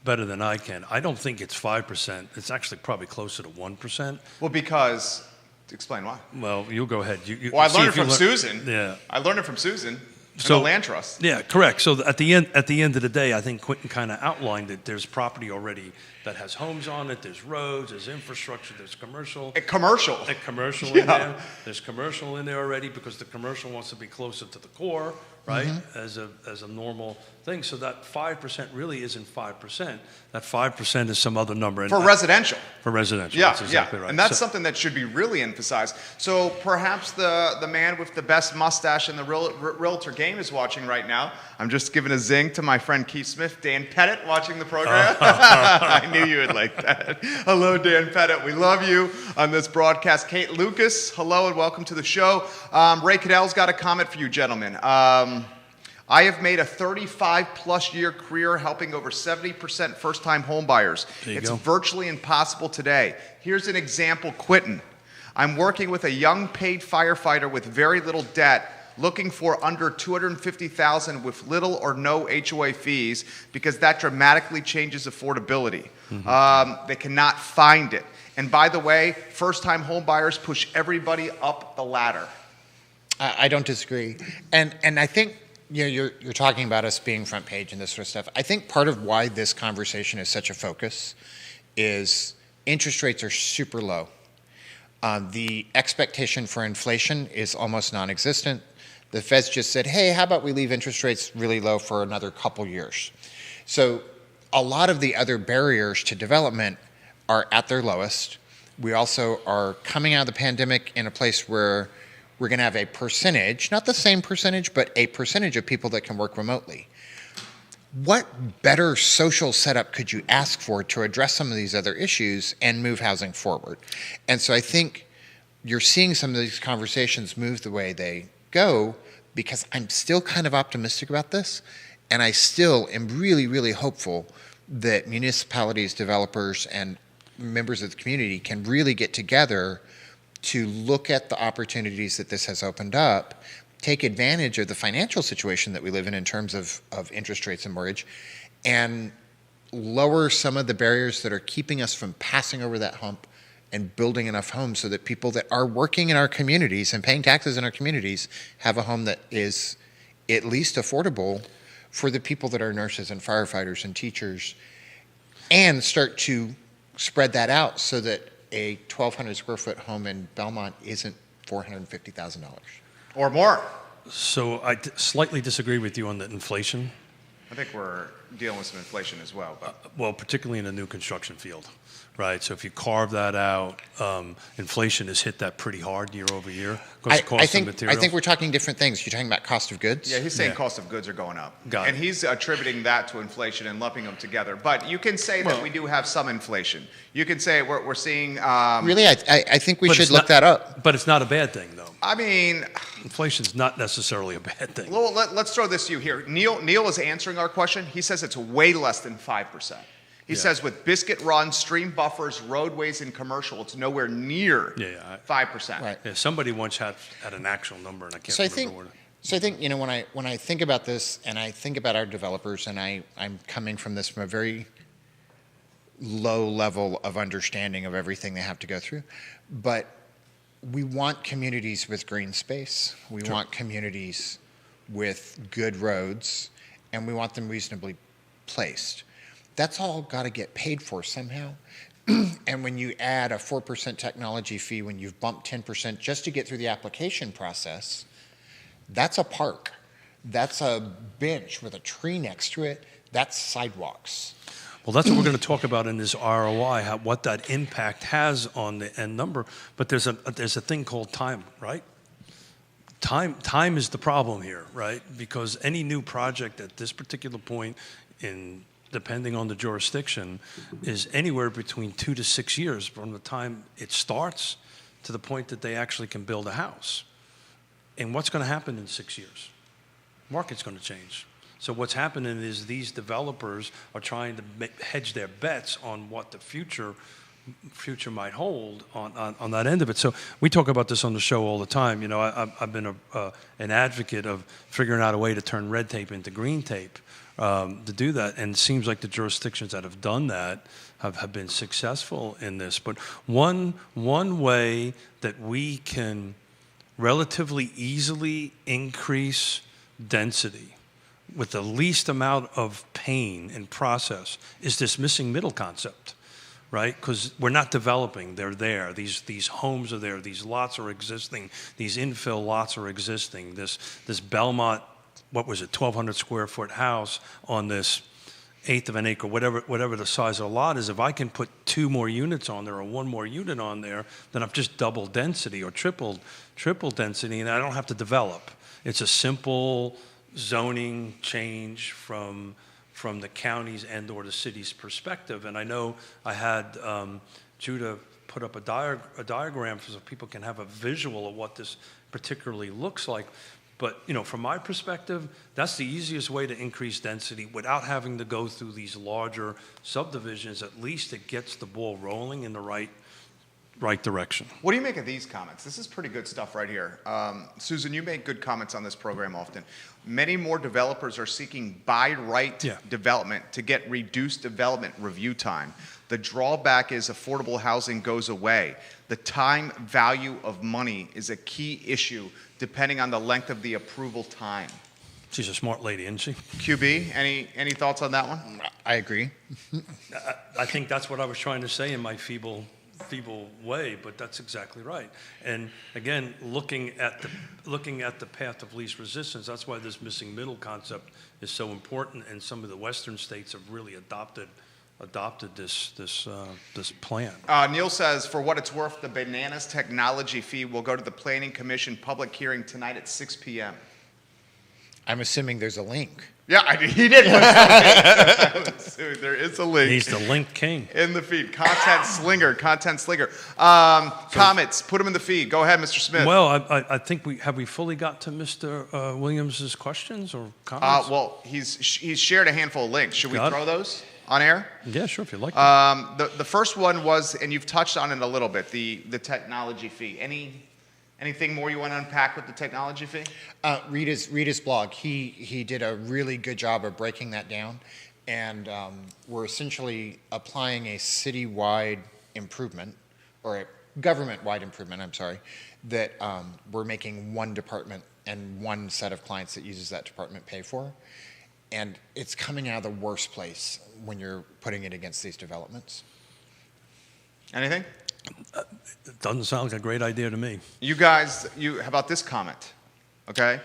better than I can. I don't think it's 5%. It's actually probably closer to 1%. Well, because, explain why. Well, you'll go ahead. Well, I learned it from Susan. Yeah. I learned it from Susan. So, the land trust. Yeah, correct. So at the end of the day, I think Quentin kind of outlined it. There's property already that has homes on it. There's roads. There's infrastructure. There's commercial. Commercial. Commercial Yeah. in there. There's commercial in there already because the commercial wants to be closer to the core, right? As a normal thing. So that 5% really isn't 5%. That 5% is some other number. For residential. For residential. Yeah, That's exactly right. And that's something that should be really emphasized. So perhaps the man with the best mustache in the realtor game is watching right now. I'm just giving a zing to my friend Keith Smith, Dan Pettit, watching the program. I knew you would like that. Hello, Dan Pettit. We love you on this broadcast. Kate Lucas, hello and welcome to the show. Ray Cadell's got a comment for you, gentlemen. I have made a 35-plus year career helping over 70% first-time home buyers. It's virtually impossible today. Here's an example, Quentin. I'm working with a young paid firefighter with very little debt, looking for under $250,000 with little or no HOA fees because that dramatically changes affordability. They cannot find it. And by the way, first-time home buyers push everybody up the ladder. I don't disagree. And I think you're talking about us being front page and this sort of stuff. I think part of why this conversation is such a focus is interest rates are super low. The expectation for inflation is almost non-existent. The Fed's just said, hey, how about we leave interest rates really low for another couple years? So a lot of the other barriers to development are at their lowest. We also are coming out of the pandemic in a place where we're going to have a percentage, not the same percentage, but a percentage of people that can work remotely. What better social setup could you ask for to address some of these other issues and move housing forward? And so I think you're seeing some of these conversations move the way they go because I'm still kind of optimistic about this, and I still am really, really hopeful that municipalities, developers, and members of the community can really get together to look at the opportunities that this has opened up, take advantage of the financial situation that we live in terms of interest rates and mortgage, and lower some of the barriers that are keeping us from passing over that hump and building enough homes so that people that are working in our communities and paying taxes in our communities have a home that is at least affordable for the people that are nurses and firefighters and teachers, and start to spread that out so that a 1,200 square foot home in Belmont isn't $450,000. Or more. So I slightly disagree with you on the inflation. I think we're dealing with some inflation as well. But. Well, particularly in the new construction field, right? So if you carve that out, inflation has hit that pretty hard year over year. I think we're talking different things. You're talking about cost of goods? Yeah, he's saying cost of goods are going up. Got it. And he's attributing that to inflation and lumping them together. But you can say that we do have some inflation. You can say we're seeing... really? I think we should look that up. But it's not a bad thing, though. I mean... Inflation's not necessarily a bad thing. Well, let's throw this to you here. Neil is answering our question. He says it's way less than 5%. He says with biscuit runs, stream buffers, roadways, and commercial, it's nowhere near 5%. Right. Yeah, somebody once had an actual number, and I can't remember what it. So I think, when I think about this, and I think about our developers, and I'm coming from this from a very low level of understanding of everything they have to go through, but we want communities with green space. We want communities with good roads, and we want them reasonably placed. That's all got to get paid for somehow. And when you add a 4% technology fee, when you've bumped 10% just to get through the application process, that's a park. That's a bench with a tree next to it. That's sidewalks. Well, that's what we're going to talk about in this ROI, what that impact has on the end number. But there's a thing called time, right? Time is the problem here, right? Because any new project at this particular point, depending on the jurisdiction, is anywhere between 2 to 6 years from the time it starts to the point that they actually can build a house. And what's going to happen in 6 years? Market's going to change. So what's happening is these developers are trying to hedge their bets on what the future might hold on that end of it. So we talk about this on the show all the time. You know, I've been an advocate of figuring out a way to turn red tape into green tape to do that, and it seems like the jurisdictions that have done that have been successful in this. But one way that we can relatively easily increase density with the least amount of pain and process is this missing middle concept, right? Because we're not developing, they're there. These homes are there, these lots are existing, these infill lots are existing. This Belmont, what was it, 1,200 square foot house on this eighth of an acre, whatever the size of the lot is, if I can put 2 more units on there or 1 more unit on there, then I've just doubled density or tripled density, and I don't have to develop. It's a simple zoning change from the county's and or the city's perspective. And I know I had Judah put up a diagram so people can have a visual of what this particularly looks like. But, you know, from my perspective, that's the easiest way to increase density without having to go through these larger subdivisions. At least it gets the ball rolling in the right direction. What do you make of these comments? This is pretty good stuff right here. Susan, you make good comments on this program often. Many more developers are seeking by right development to get reduced development review time. The drawback is affordable housing goes away. The time value of money is a key issue depending on the length of the approval time. She's a smart lady, isn't she? QB, any thoughts on that one? I agree. I think that's what I was trying to say in my feeble way, but that's exactly right. And again, looking at the path of least resistance, that's why this missing middle concept is so important. And some of the Western states have really adopted this plan. Neil says, for what it's worth, the bananas technology fee will go to the Planning Commission public hearing tonight at 6 p.m. I'm assuming there's a link. Yeah, he did. There is a link. He's the link king. In the feed. Content slinger. Comments, put them in the feed. Go ahead, Mr. Smith. Well, I think we fully got to Mr. Williams' questions or comments? Well, he's shared a handful of links. Should we throw those on air? Yeah, sure, if you'd like to. The first one was, and you've touched on it a little bit, the technology fee. Anything more you want to unpack with the technology fee? Read his blog. He did a really good job of breaking that down, and we're essentially applying a citywide improvement, or a government-wide improvement, I'm sorry, that we're making one department and one set of clients that uses that department pay for. And it's coming out of the worst place when you're putting it against these developments. Anything? It doesn't sound like a great idea to me. You guys, how about this comment? Okay?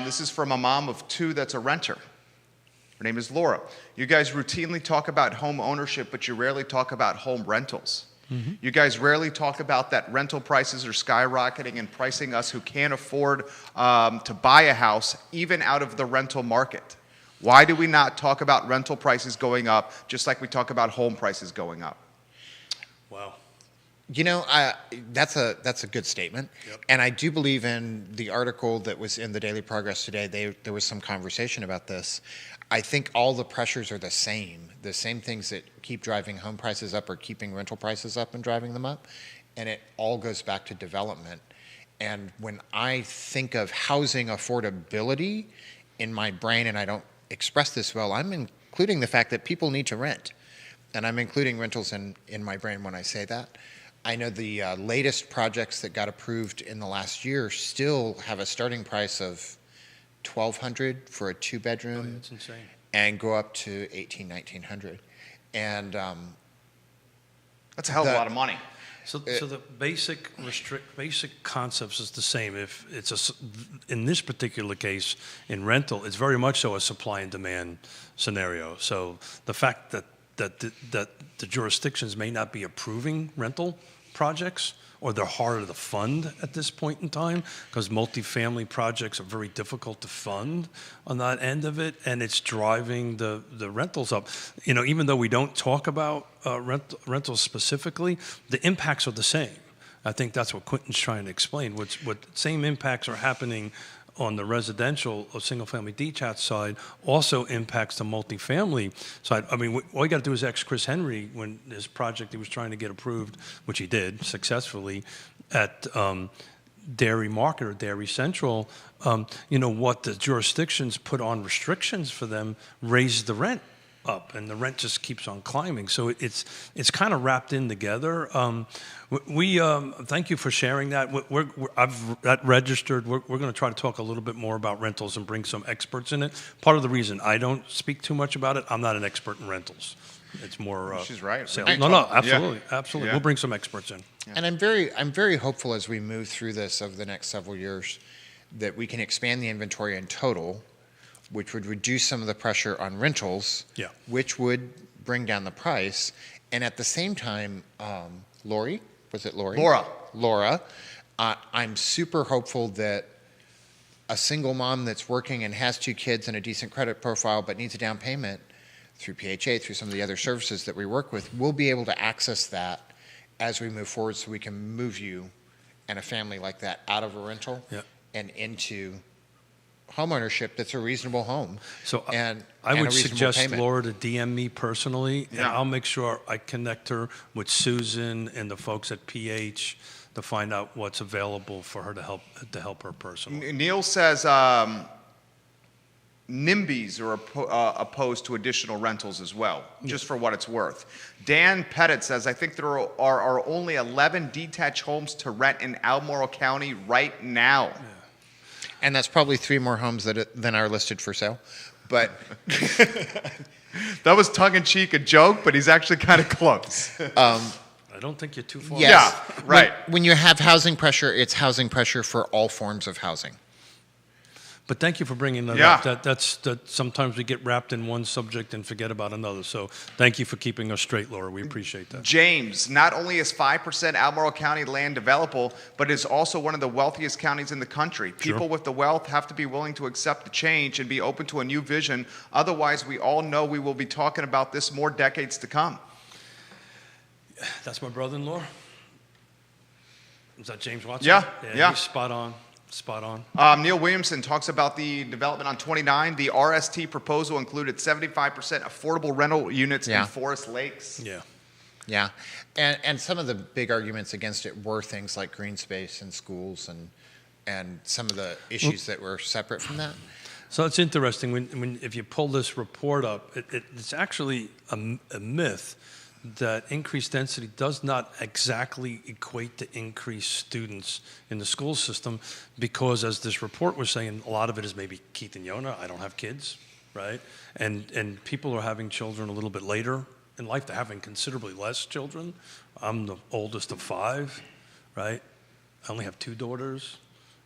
This is from a mom of 2 that's a renter. Her name is Laura. You guys routinely talk about home ownership, but you rarely talk about home rentals. Mm-hmm. You guys rarely talk about that rental prices are skyrocketing and pricing us who can't afford to buy a house, even out of the rental market. Why do we not talk about rental prices going up, just like we talk about home prices going up? Wow. You know, that's a good statement. Yep. And I do believe in the article that was in the Daily Progress today, there was some conversation about this. I think all the pressures are the same things that keep driving home prices up or keeping rental prices up and driving them up. And it all goes back to development. And when I think of housing affordability in my brain, and I don't express this well, I'm including the fact that people need to rent. And I'm including rentals in my brain when I say that. I know the latest projects that got approved in the last year still have a starting price of $1,200 for a 2-bedroom. Oh, that's insane. And go up to $1,800, $1,900. And That's a hell of a lot of money. So the basic concepts is the same. If it's in this particular case in rental, it's very much so a supply and demand scenario. So the fact that the jurisdictions may not be approving rental projects, or they're harder to fund at this point in time, because multifamily projects are very difficult to fund on that end of it, and it's driving the rentals up. You know, even though we don't talk about rentals specifically, the impacts are the same. I think that's what Quentin's trying to explain. What same impacts are happening on the residential or single-family detached side also impacts the multifamily side. I mean, all you got to do is ask Chris Henry when his project he was trying to get approved, which he did successfully, at Dairy Market or Dairy Central. You know, what the jurisdictions put on restrictions for them raised the rent up, and the rent just keeps on climbing. So it's kind of wrapped in together. We thank you for sharing that. I've that registered. We're going to try to talk a little bit more about rentals and bring some experts in it. Part of the reason I don't speak too much about it, I'm not an expert in rentals. It's more. She's right. Sales. No, absolutely, absolutely. Yeah. We'll bring some experts in. Yeah. And I'm very hopeful as we move through this over the next several years that we can expand the inventory in total, which would reduce some of the pressure on rentals, Yeah. which would bring down the price. And at the same time, Lori, was it Lori? Laura, I'm super hopeful that a single mom that's working and has 2 kids and a decent credit profile but needs a down payment through PHA, through some of the other services that we work with, will be able to access that as we move forward, so we can move you and a family like that out of a rental and into homeownership that's a reasonable home. So and I and would a reasonable suggest payment. Laura to DM me personally, and Yeah. I'll make sure I connect her with Susan and the folks at PH to find out what's available for her to help her personally. Neil says NIMBYs are opposed to additional rentals as well, just for what it's worth. Dan Pettit says, I think there are only 11 detached homes to rent in Albemarle County right now. Yeah. And that's probably 3 more homes than are listed for sale. But That was tongue-in-cheek, a joke, but he's actually kind of close. I don't think you're too far. yes, Yeah, right. When you have housing pressure, it's housing pressure for all forms of housing. But thank you for bringing that Yeah. up. That sometimes we get wrapped in one subject and forget about another. So thank you for keeping us straight, Laura. We appreciate that. James, not only is 5% Albemarle County land developable, but is also one of the wealthiest counties in the country. People Sure. with the wealth have to be willing to accept the change and be open to a new vision. Otherwise, we all know we will be talking about this more decades to come. That's my brother-in-law. Is that James Watson? Yeah. He's spot on. Spot on. Neil Williamson talks about the development on 29. The RST proposal included 75% affordable rental units Yeah. in Forest Lakes. Yeah. Yeah, and some of the big arguments against it were things like green space and schools and some of the issues that were separate from that. So it's interesting when if you pull this report up, it's actually a myth that increased density does not exactly equate to increased students in the school system, because as this report was saying, a lot of it is maybe Keith and Yona. I don't have kids, right? And people are having children a little bit later in life. They're having considerably less children. I'm the oldest of 5, right? I only have 2 daughters.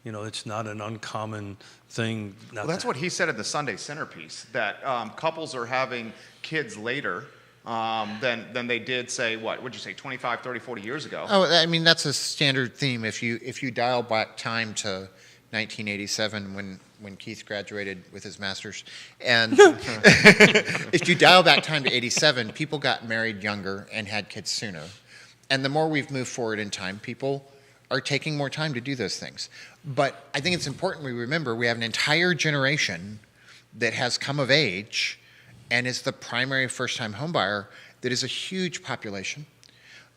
You know, it's not an uncommon thing. Well, that's what he said in the Sunday centerpiece, that couples are having kids later than they did, say, what would you say, 25, 30, 40 years ago? Oh, I mean, that's a standard theme. If you dial back time to 1987 when Keith graduated with his master's, and if you dial back time to 87, people got married younger and had kids sooner. And the more we've moved forward in time, people are taking more time to do those things. But I think it's important we remember we have an entire generation that has come of age and is the primary first-time homebuyer that is a huge population.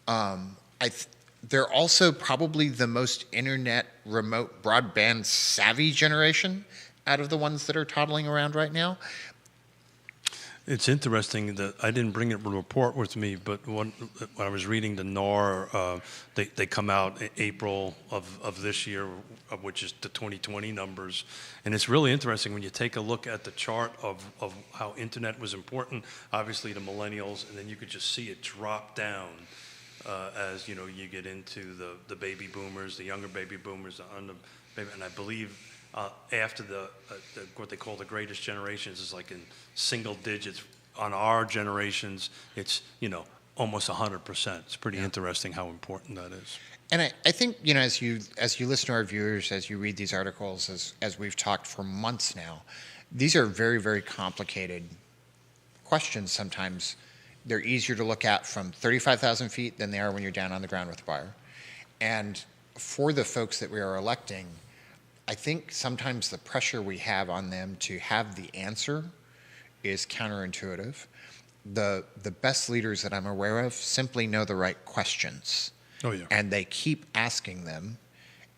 They're also probably the most internet, remote, broadband savvy generation out of the ones that are toddling around right now. It's interesting that I didn't bring a report with me, but when I was reading the NAR, they come out in April of this year, which is the 2020 numbers. And it's really interesting when you take a look at the chart of how internet was important, obviously to millennials, and then you could just see it drop down as you get into the baby boomers, the younger baby boomers, and I believe after what they call the greatest generations is like in single digits. On our generations, it's almost 100%. It's pretty interesting how important that is. And I think as you listen to our viewers, as you read these articles, as we've talked for months now, these are very, very complicated questions. Sometimes they're easier to look at from 35,000 feet than they are when you're down on the ground with a buyer. And for the folks that we are electing, I think sometimes the pressure we have on them to have the answer is counterintuitive. The best leaders that I'm aware of simply know the right questions. Oh, yeah. And they keep asking them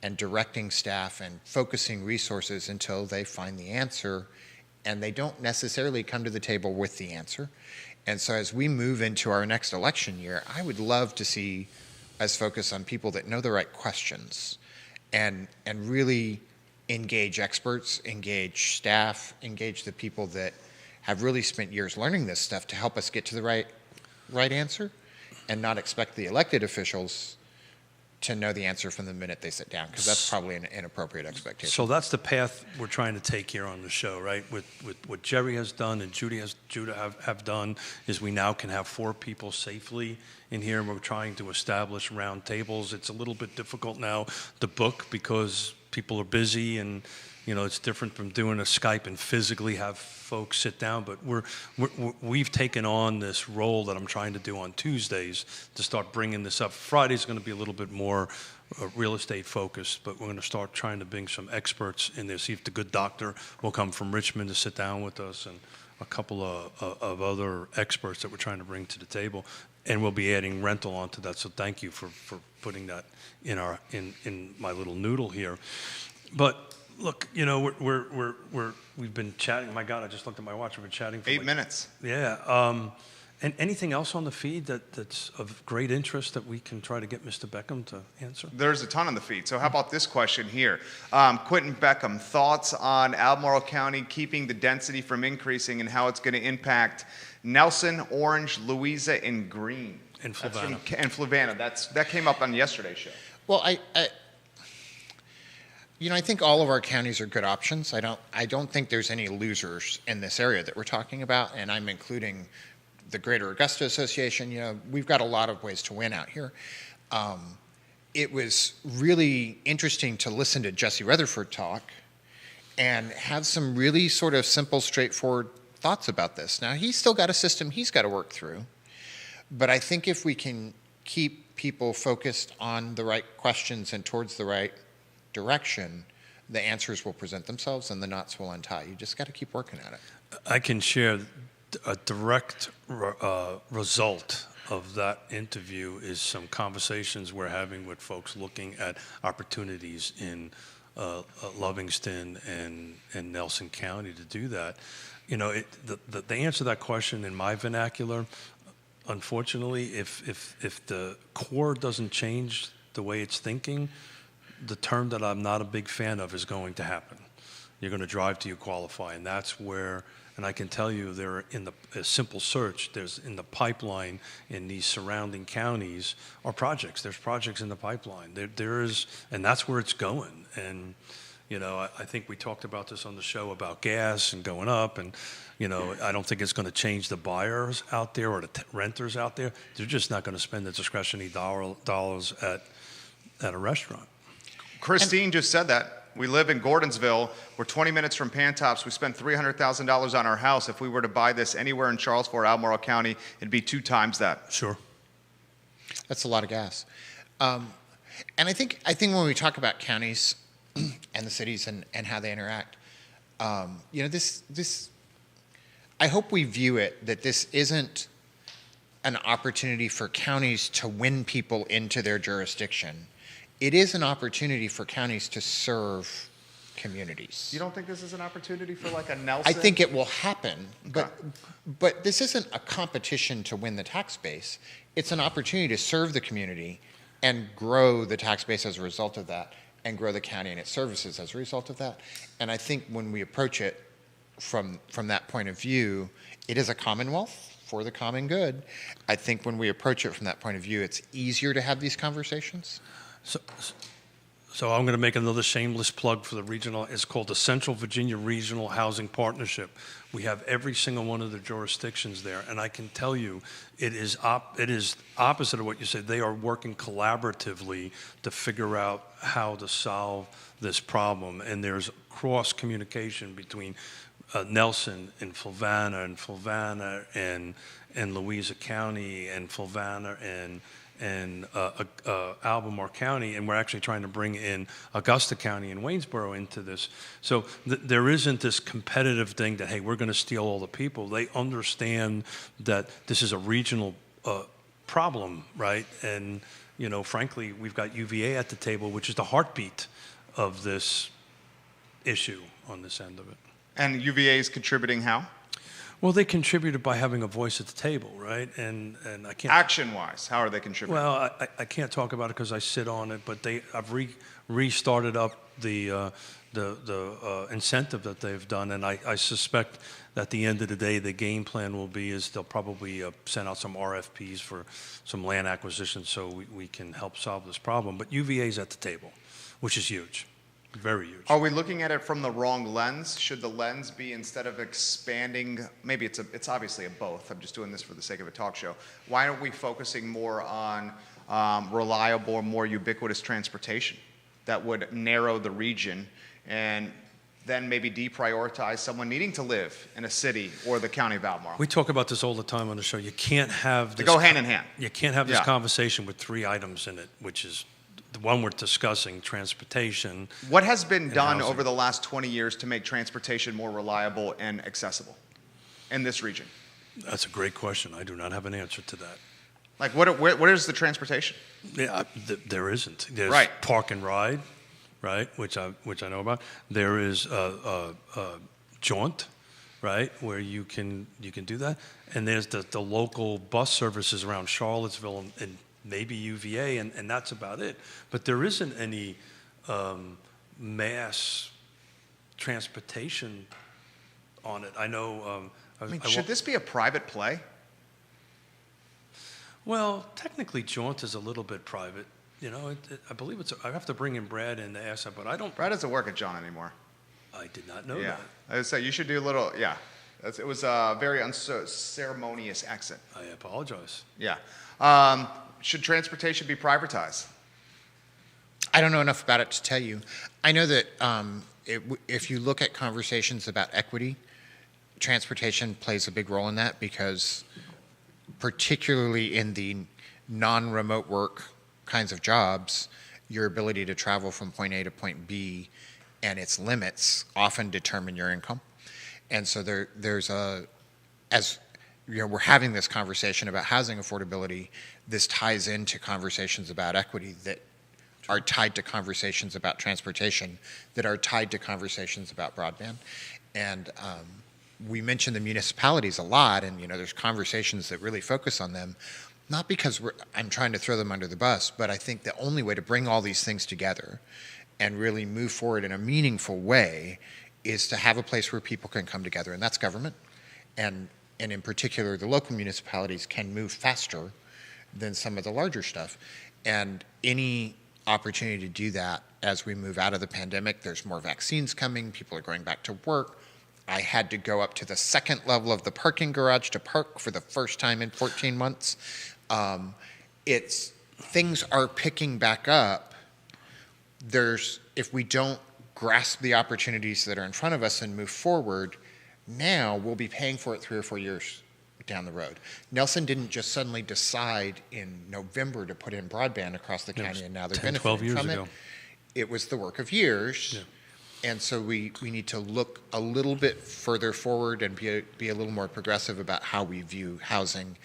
and directing staff and focusing resources until they find the answer, and they don't necessarily come to the table with the answer. And so as we move into our next election year, I would love to see us focus on people that know the right questions and really engage experts, engage staff, engage the people that have really spent years learning this stuff to help us get to the right answer, and not expect the elected officials to know the answer from the minute they sit down, because that's probably an inappropriate expectation. So that's the path we're trying to take here on the show, right? With what Jerry has done and Judah have done, is we now can have 4 people safely in here, and we're trying to establish round tables. It's a little bit difficult now to book because people are busy, and it's different from doing a Skype and physically have folks sit down. But we've taken on this role that I'm trying to do on Tuesdays to start bringing this up. Friday's going to be a little bit more real estate focused, but we're going to start trying to bring some experts in there. See if the good doctor will come from Richmond to sit down with us, and a couple of other experts that we're trying to bring to the table. And we'll be adding rental onto that. So thank you for putting that in my little noodle here. But look, we've been chatting. My God, I just looked at my watch. We've been chatting for 8 minutes. Yeah. And anything else on the feed that's of great interest that we can try to get Mr. Beckham to answer? There's a ton on the feed. So how about this question here? Quentin Beckham, thoughts on Albemarle County keeping the density from increasing and how it's going to impact Nelson, Orange, Louisa, and Greene? And Flavanna. And Flavanna. That came up on yesterday's show. Well, I think all of our counties are good options. I don't think there's any losers in this area that we're talking about, and I'm including the Greater Augusta Association. We've got a lot of ways to win out here. It was really interesting to listen to Jesse Rutherford talk and have some really sort of simple, straightforward thoughts about this. Now, he's still got a system he's got to work through, but I think if we can keep people focused on the right questions and towards the right direction, the answers will present themselves and the knots will untie. You just got to keep working at it. I can share a direct result of that interview is some conversations we're having with folks looking at opportunities in Livingston and Nelson County to do that. The answer to that question in my vernacular, unfortunately, if the core doesn't change the way it's thinking, the term that I'm not a big fan of is going to happen. You're going to drive till you qualify, and that's where. And I can tell you, there in a simple search, there's in the pipeline in these surrounding counties are projects. There's projects in the pipeline. There is, and that's where it's going. And I think we talked about this on the show about gas and going up, and I don't think it's going to change the buyers out there or the renters out there. They're just not going to spend the discretionary dollars at a restaurant. Christine just said that. We live in Gordonsville. We're 20 minutes from Pantops. We spent $300,000 on our house. If we were to buy this anywhere in Charles Fort, Albemarle County, it'd be 2 times that. Sure. That's a lot of gas. And I think when we talk about counties and the cities and how they interact, this I hope we view it that this isn't an opportunity for counties to win people into their jurisdiction. It is an opportunity for counties to serve communities. You don't think this is an opportunity for like a Nelson? I think it will happen, Okay. but this isn't a competition to win the tax base. It's an opportunity to serve the community and grow the tax base as a result of that, and grow the county and its services as a result of that. And I think when we approach it from that point of view, it is a commonwealth for the common good. I think when we approach it from that point of view, it's easier to have these conversations. So I'm going to make another shameless plug for the regional. It's called the Central Virginia Regional Housing Partnership. We have every single one of the jurisdictions there, and I can tell you, it is opposite of what you said. They are working collaboratively to figure out how to solve this problem, and there's cross communication between Nelson and Fluvanna and Louisa County and Fluvanna and Albemarle County, and we're actually trying to bring in Augusta County and Waynesboro into this. So there isn't this competitive thing that, hey, we're going to steal all the people. They understand that this is a regional problem, right? And, you know, frankly, we've got UVA at the table, which is the heartbeat of this issue on this end of it. And UVA is contributing how? Well, they contributed by having a voice at the table, right? And I can't. Action-wise, how are they contributing? Well, I can't talk about it because I sit on it, but I've restarted up the incentive that they've done, and I suspect that at the end of the day, the game plan will be is they'll probably send out some RFPs for some land acquisition so we can help solve this problem. But UVA's at the table, which is huge. Very huge. Are we looking at it from the wrong lens? Should the lens be, instead of expanding, maybe it's obviously a both. I'm just doing this for the sake of a talk show. Why aren't we focusing more on reliable, more ubiquitous transportation that would narrow the region and then maybe deprioritize someone needing to live in a city or the county of Albemarle? We talk about this all the time on the show. You can't have this. They go hand in hand. You can't have this Yeah. conversation with three items in it, which is the one we're discussing, transportation. What has been done housing. over the last 20 years to make transportation more reliable and accessible in this region? That's a great question. I do not have an answer to that. Like, what is the transportation? Yeah, there isn't. There's Right. park and ride, right, which I know about. There is jaunt, right, where you can do that. And there's the local bus services around Charlottesville and maybe UVA, and that's about it. But there isn't any mass transportation on it. I know. Should this be a private play? Well, technically, jaunt is a little bit private. You know, I believe it's. I have to bring in Brad in to ask that, but I don't. Brad doesn't work at John anymore. I did not know Yeah, that. I would say you should do a little. Yeah, it was a very unceremonious exit. I apologize. Yeah. Should transportation be privatized? I don't know enough about it to tell you. I know that if you look at conversations about equity, transportation plays a big role in that, because particularly in the non-remote work kinds of jobs, your ability to travel from point A to point B and its limits often determine your income. And so there's as you know, we're having this conversation about housing affordability. This ties into conversations about equity that are tied to conversations about transportation, that are tied to conversations about broadband. And we mention the municipalities a lot, and you know, there's conversations that really focus on them, not because I'm trying to throw them under the bus, but I think the only way to bring all these things together and really move forward in a meaningful way is to have a place where people can come together, and that's government. And in particular, the local municipalities can move faster than some of the larger stuff. And any opportunity to do that as we move out of the pandemic, there's more vaccines coming, people are going back to work. I had to go up to the second level of the parking garage to park for the first time in 14 months. Things are picking back up. If we don't grasp the opportunities that are in front of us and move forward, now we'll be paying for it 3 or 4 years down the road. Nelson didn't just suddenly decide in November to put in broadband across the county, and now they're 10, 12 benefiting years from ago. it. It was the work of years. Yeah. And so we need to look a little bit further forward and be a little more progressive about how we view housing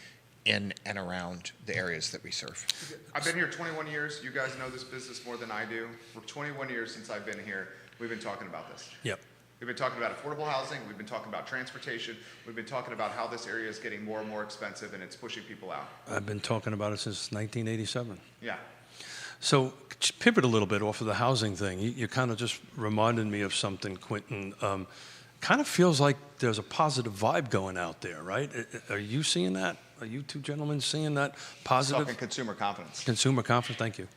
in and around the areas that we serve. I've been here 21 years. You guys know this business more than I do. For 21 years since I've been here, we've been talking about this. Yep. We've been talking about affordable housing. We've been talking about transportation. We've been talking about how this area is getting more and more expensive and it's pushing people out. I've been talking about it since 1987. Yeah. So pivot a little bit off of the housing thing. You kind of just reminded me of something, Quentin. Kind of feels like there's a positive vibe going out there, right? Are you seeing that? Are you two gentlemen seeing that positive? Talking consumer confidence. Consumer confidence, thank you.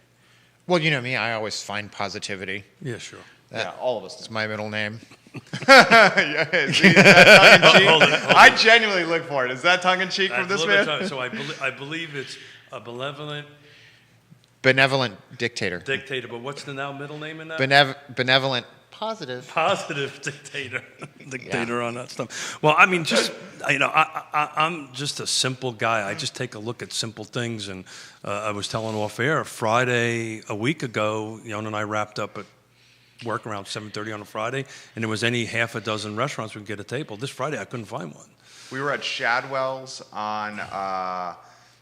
Well, you know me, I always find positivity. Yeah, sure. Yeah, all of us. It's my middle name. Yeah, see, is that tongue-in-cheek? Hold it. I genuinely look for it. Is that tongue-in-cheek from That's this a little man? bit so I believe it's a Benevolent dictator. dictator, but what's the now middle name in that? Benevolent positive. Positive dictator on that stuff. Well, I mean, just I'm just a simple guy. I just take a look at simple things, and I was telling off air Friday a week ago. Yon and I wrapped up at work around 7:30 on a Friday, and there was any half a dozen restaurants we could get a table. This Friday, I couldn't find one. We were at Shadwell's on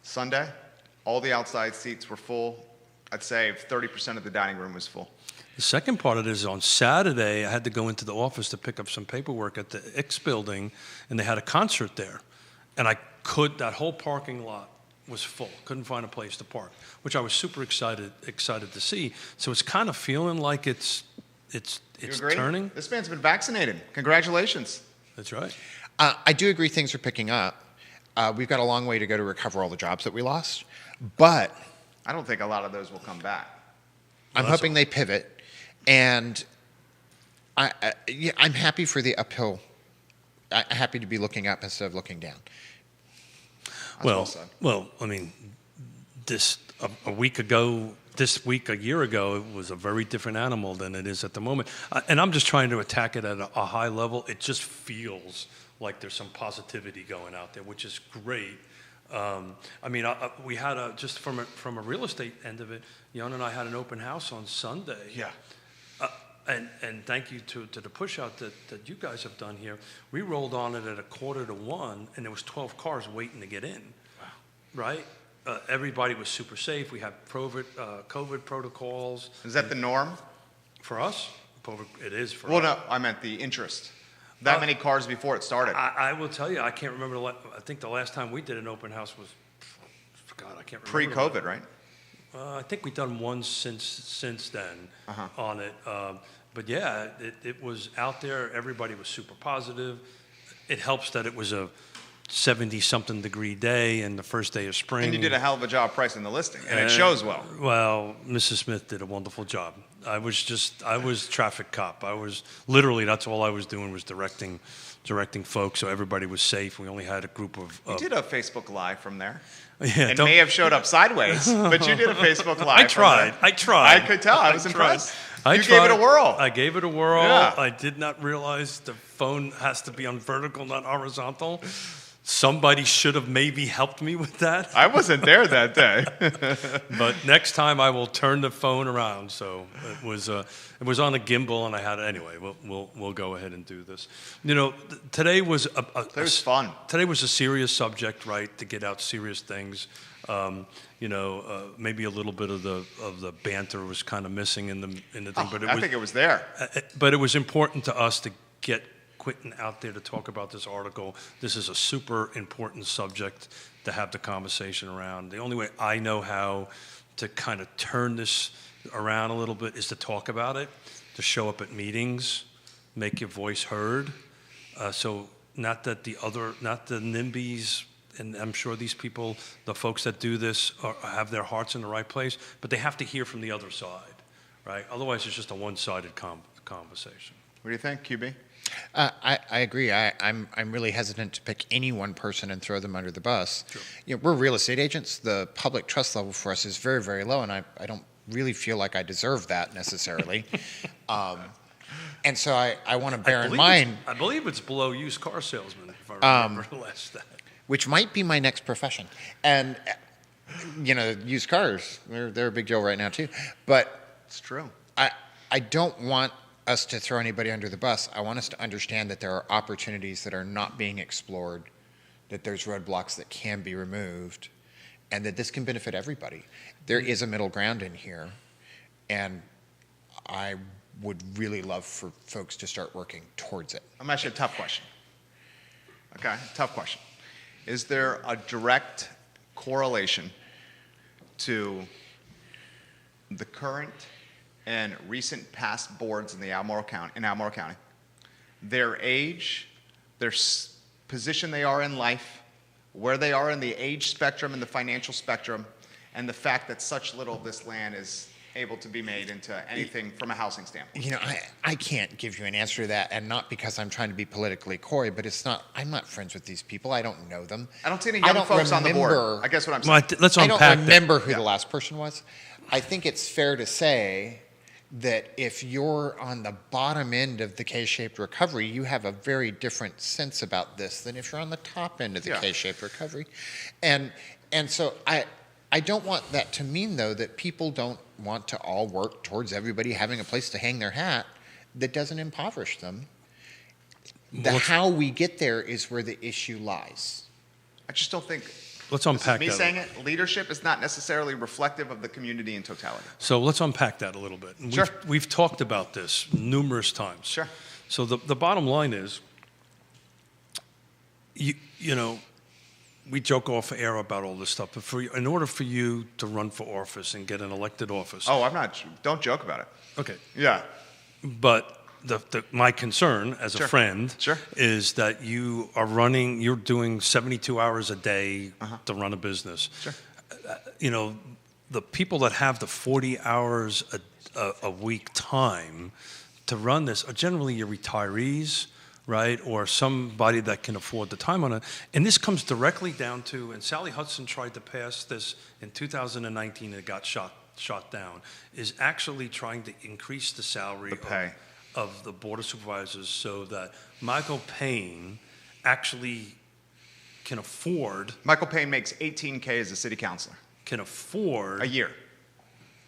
Sunday. All the outside seats were full. I'd say 30% of the dining room was full. The second part of it is on Saturday, I had to go into the office to pick up some paperwork at the X building, and they had a concert there. And that whole parking lot was full. Couldn't find a place to park, which I was super excited to see. So it's kind of feeling like it's You agree? turning. This man's been vaccinated. Congratulations. That's right. I do agree things are picking up. We've got a long way to go to recover all the jobs that we lost, but I don't think a lot of those will come back. I'm hoping they pivot, and I'm happy for the uphill. I'm happy to be looking up instead of looking down. That's said. Well, I mean, a week ago, this week, a year ago, it was a very different animal than it is at the moment. And I'm just trying to attack it at a high level. It just feels like there's some positivity going out there, which is great. I mean, we had just from a real estate end of it, Jan and I had an open house on Sunday. Yeah. And thank you to the push out that you guys have done here. We rolled on it at 1:45, and there was 12 cars waiting to get in. Wow. Right? Everybody was super safe. We had COVID protocols. Is that the norm? For us? It is for us. Well, no, I meant the interest. That many cars before it started. I will tell you, I can't remember. I think the last time we did an open house was, God, I can't remember. Pre-COVID, right? I think we've done one since then on it. But yeah, it was out there. Everybody was super positive. It helps that it was a 70-something degree day and the first day of spring. And you did a hell of a job pricing the listing, and it shows well. Well, Mrs. Smith did a wonderful job. I was traffic cop. That's all I was doing was directing folks, so everybody was safe. We only had a group of... You did a Facebook Live from there. Yeah, it may have showed up sideways, but you did a Facebook Live. I tried. I could tell. I was impressed. You gave it a whirl. I gave it a whirl. Yeah. I did not realize the phone has to be on vertical, not horizontal. Somebody should have maybe helped me with that. I wasn't there that day. But next time I will turn the phone around. So it was on a gimbal, and I had it anyway. We'll go ahead and do this. You know, today was fun. Today was a serious subject, right? To get out serious things. Maybe a little bit of the banter was kind of missing in the thing, but I think it was there. But it was important to us to get Quentin out there to talk about this article. This is a super important subject to have the conversation around. The only way I know how to kind of turn this around a little bit is to talk about it, to show up at meetings, make your voice heard. So not the NIMBYs, and I'm sure these people, the folks that do this, have their hearts in the right place, but they have to hear from the other side, right? Otherwise, it's just a one-sided conversation. What do you think, QB? I agree. I'm really hesitant to pick any one person and throw them under the bus. Sure. We're real estate agents. The public trust level for us is very, very low, and I don't really feel like I deserve that necessarily. And so I want to bear in mind... I believe it's below used car salesman, if I remember the last stat. Which might be my next profession. And, used cars, they're a big deal right now, too. But it's true. I don't want us to throw anybody under the bus. I want us to understand that there are opportunities that are not being explored, that there's roadblocks that can be removed, and that this can benefit everybody. There is a middle ground in here, and I would really love for folks to start working towards it. I'm asking a tough question. Okay, tough question. Is there a direct correlation to the current and recent past boards in the Albemarle County, their age, their position they are in life, where they are in the age spectrum and the financial spectrum, and the fact that such little of this land is able to be made into anything from a housing standpoint? You know, I can't give you an answer to that, and not because I'm trying to be politically coy, but I'm not friends with these people. I don't know them. I don't see any young folks on the board. I guess what I'm saying. Let's I unpack don't remember that. who the last person was. I think it's fair to say that if you're on the bottom end of the K-shaped recovery, you have a very different sense about this than if you're on the top end of the K-shaped recovery. And so I don't want that to mean, though, that people don't want to all work towards everybody having a place to hang their hat that doesn't impoverish them. How we get there is where the issue lies. I just don't think. Let's unpack this is me that. saying it. Leadership is not necessarily reflective of the community in totality. So let's unpack that a little bit. And Sure. We've talked about this numerous times. Sure. So the bottom line is, you know, we joke off air about all this stuff, but in order for you to run for office and get an elected office. Oh, I'm not. Don't joke about it. Okay. Yeah. But my concern as a friend is that you're doing 72 hours a day to run a business. Sure. You know, the people that have the 40 hours a week time to run this are generally your retirees, right? Or somebody that can afford the time on it. And this comes directly down to, and Sally Hudson tried to pass this in 2019 and it got shot down, is actually trying to increase the salary of the Board of Supervisors so that Michael Payne actually can afford. Michael Payne makes $18K as a city councilor. Can afford. A year.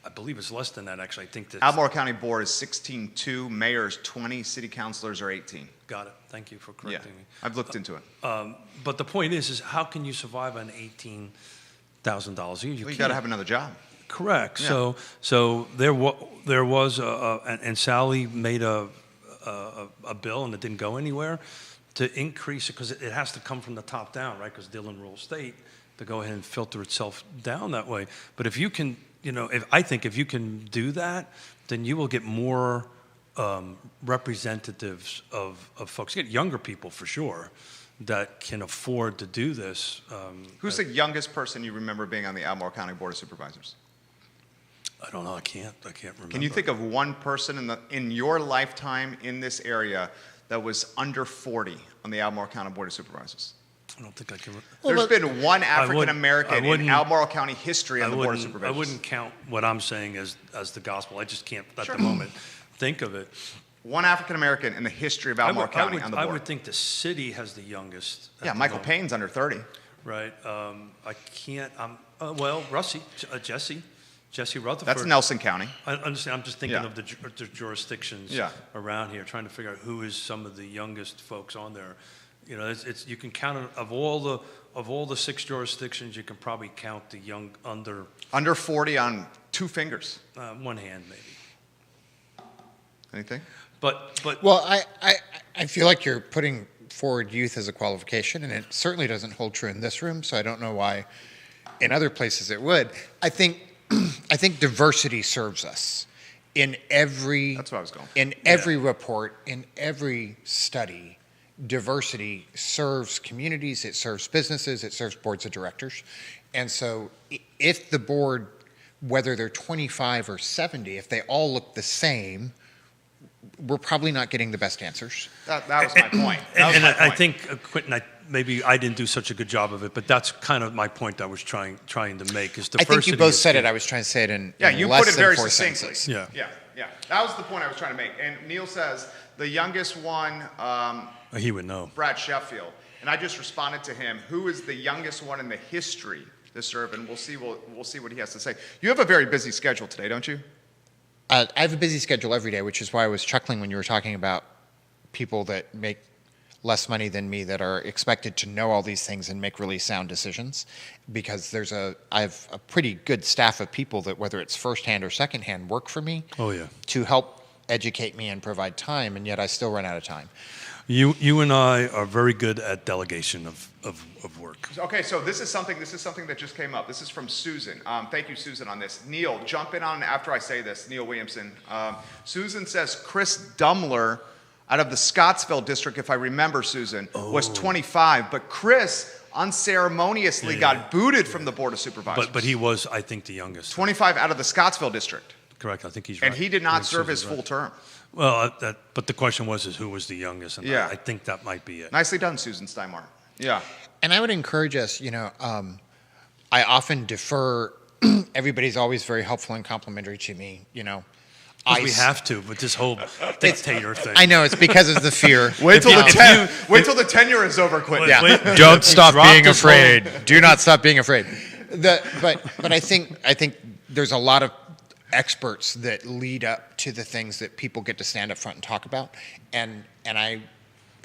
I believe it's less than that, actually. I think that Albemarle County Board is 16.2, mayor's 20, city councilors are 18. Got it. Thank you for correcting me. I've looked into it. But the point is how can you survive on $18,000 a year? You got to have another job. Correct. Yeah. So there was and Sally made a bill and it didn't go anywhere to increase it because it has to come from the top down, right? Because Dillon Rural State to go ahead and filter itself down that way. But if you can, you know, if you can do that, then you will get more representatives of folks. You get younger people for sure that can afford to do this. Who's the youngest person you remember being on the Albemarle County Board of Supervisors? I don't know. I can't remember. Can you think of one person in your lifetime in this area that was under 40 on the Albemarle County Board of Supervisors? I don't think I can. There's been one African American in Albemarle County history on the Board of Supervisors. I wouldn't count what I'm saying as the gospel. I just can't at the moment think of it. One African American in the history of Albemarle County on the board. I would think the city has the youngest. Yeah, Michael Payne's under 30. Right. I can't. Jesse Rutherford. That's Nelson County. I understand. I'm just thinking of the jurisdictions around here, trying to figure out who is some of the youngest folks on there. You know, it's you can count it, of all the 6 jurisdictions, you can probably count the young under 40 on 2 fingers. One hand maybe. Anything? But well, I feel like you're putting forward youth as a qualification, and it certainly doesn't hold true in this room. So I don't know why in other places it would. I think diversity serves us in every. That's what I was going. In every report, in every study, diversity serves communities. It serves businesses. It serves boards of directors. And so, if the board, whether they're 25 or 70, if they all look the same, we're probably not getting the best answers. That was my point. I think, Quentin, maybe I didn't do such a good job of it, but that's kind of my point I was trying to make is diversity. I think you both said it. I was trying to say it in you less put it than very 4 succinctly. sentences. Yeah. That was the point I was trying to make. And Neil says the youngest one. He would know. Brad Sheffield. And I just responded to him. Who is the youngest one in the history to serve? And we'll see what he has to say. You have a very busy schedule today, don't you? I have a busy schedule every day, which is why I was chuckling when you were talking about people that make less money than me that are expected to know all these things and make really sound decisions. Because I have a pretty good staff of people that, whether it's firsthand or secondhand, work for me. Oh yeah. To help educate me and provide time, and yet I still run out of time. You and I are very good at delegation of work. Okay, so this is something that just came up. This is from Susan. Thank you, Susan, on this. Neil, jump in on after I say this. Neil Williamson. Susan says Chris Dumler out of the Scottsville district, if I remember, Susan, was 25, but Chris unceremoniously got booted from the Board of Supervisors. But he was, I think, the youngest. 25 out of the Scottsville district. Correct, I think he's right. And he did not serve his full term. Well, but the question was who was the youngest, and Yeah. I think that might be it. Nicely done, Susan Steinmar. Yeah. And I would encourage us, I often defer, everybody's always very helpful and complimentary to me, We have to, but this whole dictator thing. I know, it's because of the fear. Wait till the tenure is over, Quentin. Yeah. Don't stop being afraid. Do not stop being afraid. But I think there's a lot of experts that lead up to the things that people get to stand up front and talk about, and I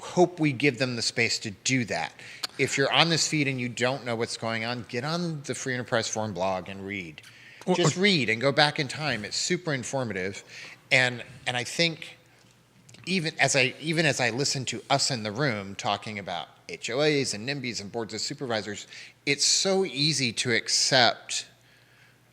hope we give them the space to do that. If you're on this feed and you don't know what's going on, get on the Free Enterprise Forum blog and read. Just read and go back in time. It's super informative, and I think even as I listen to us in the room talking about HOAs and NIMBYs and boards of supervisors, it's so easy to accept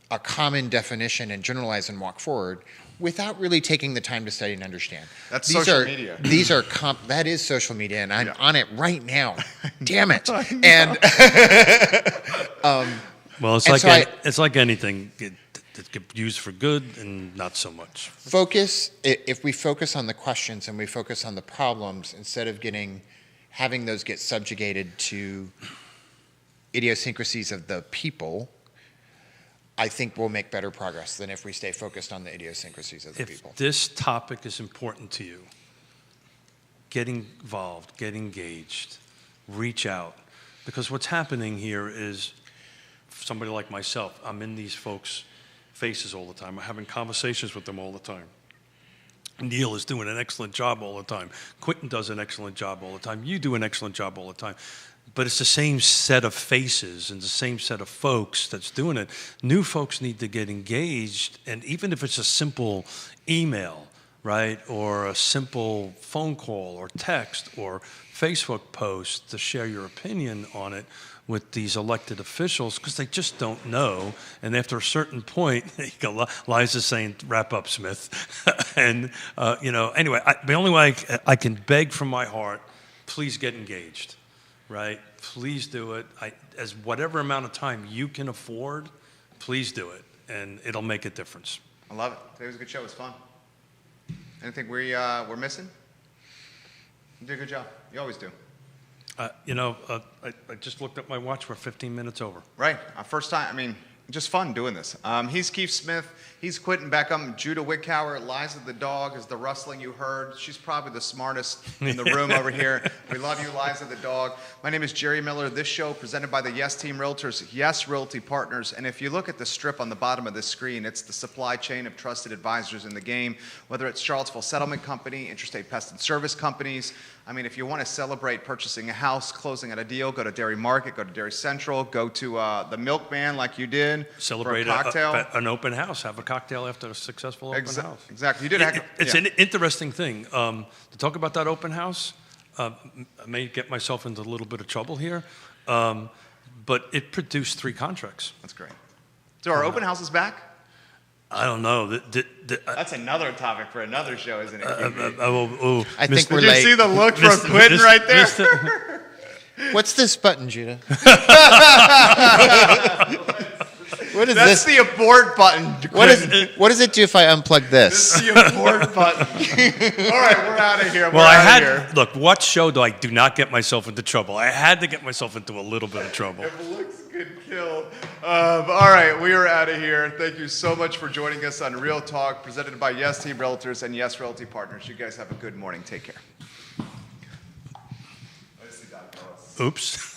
a common definition and generalize and walk forward without really taking the time to study and understand. That's social media. That is social media, and I'm on it right now. Damn it! And well, it's like anything. It gets used for good and not so much. If we focus on the questions and we focus on the problems instead of having those get subjugated to idiosyncrasies of the people, I think we'll make better progress than if we stay focused on the idiosyncrasies of the people. If this topic is important to you, get involved, get engaged, reach out. Because what's happening here is, somebody like myself, I'm in these folks' faces all the time. I'm having conversations with them all the time. Neil is doing an excellent job all the time. Quentin does an excellent job all the time. You do an excellent job all the time. But it's the same set of faces and the same set of folks that's doing it. New folks need to get engaged, and even if it's a simple email, right, or a simple phone call or text or Facebook post to share your opinion on it with these elected officials, because they just don't know. And after a certain point, Liza's saying, wrap up, Smith. And, anyway, the only way I can beg from my heart, please get engaged. Right? Please do it. As whatever amount of time you can afford, please do it, and it'll make a difference. I love it. Today was a good show. It was fun. Anything we're missing? You did a good job. You always do. I just looked at my watch. We're 15 minutes over. Right. First time. Just fun doing this. He's Keith Smith. He's Quentin Beckham. Judah Wickhauer. Liza the dog is the rustling you heard. She's probably the smartest in the room over here. We love you, Liza the dog. My name is Jerry Miller. This show presented by the Yes Team Realtors, Yes Realty Partners. And if you look at the strip on the bottom of this screen, it's the supply chain of trusted advisors in the game, whether it's Charlottesville Settlement Company, Interstate Pest and Service Companies. If you want to celebrate purchasing a house, closing at a deal, go to Dairy Market, go to Dairy Central, go to the Milkman like you did. Celebrate for a cocktail. An open house. Have a cocktail after a successful open house. Exactly. You did. It's an interesting thing. To talk about that open house, I may get myself into a little bit of trouble here, but it produced 3 contracts. That's great. So our open house is back? I don't know. That's another topic for another show, isn't it? I think we're Did you late. see the look from Quentin right there? What's this button, Judah? What is That's this? the abort button. What does it do if I unplug this? This is the abort button. All right, we're out of here. Look, what show do not get myself into trouble? I had to get myself into a little bit of trouble. If looks good, kill. All right, we are out of here. Thank you so much for joining us on Real Talk, presented by Yes Team Realtors and Yes Realty Partners. You guys have a good morning. Take care. Oops.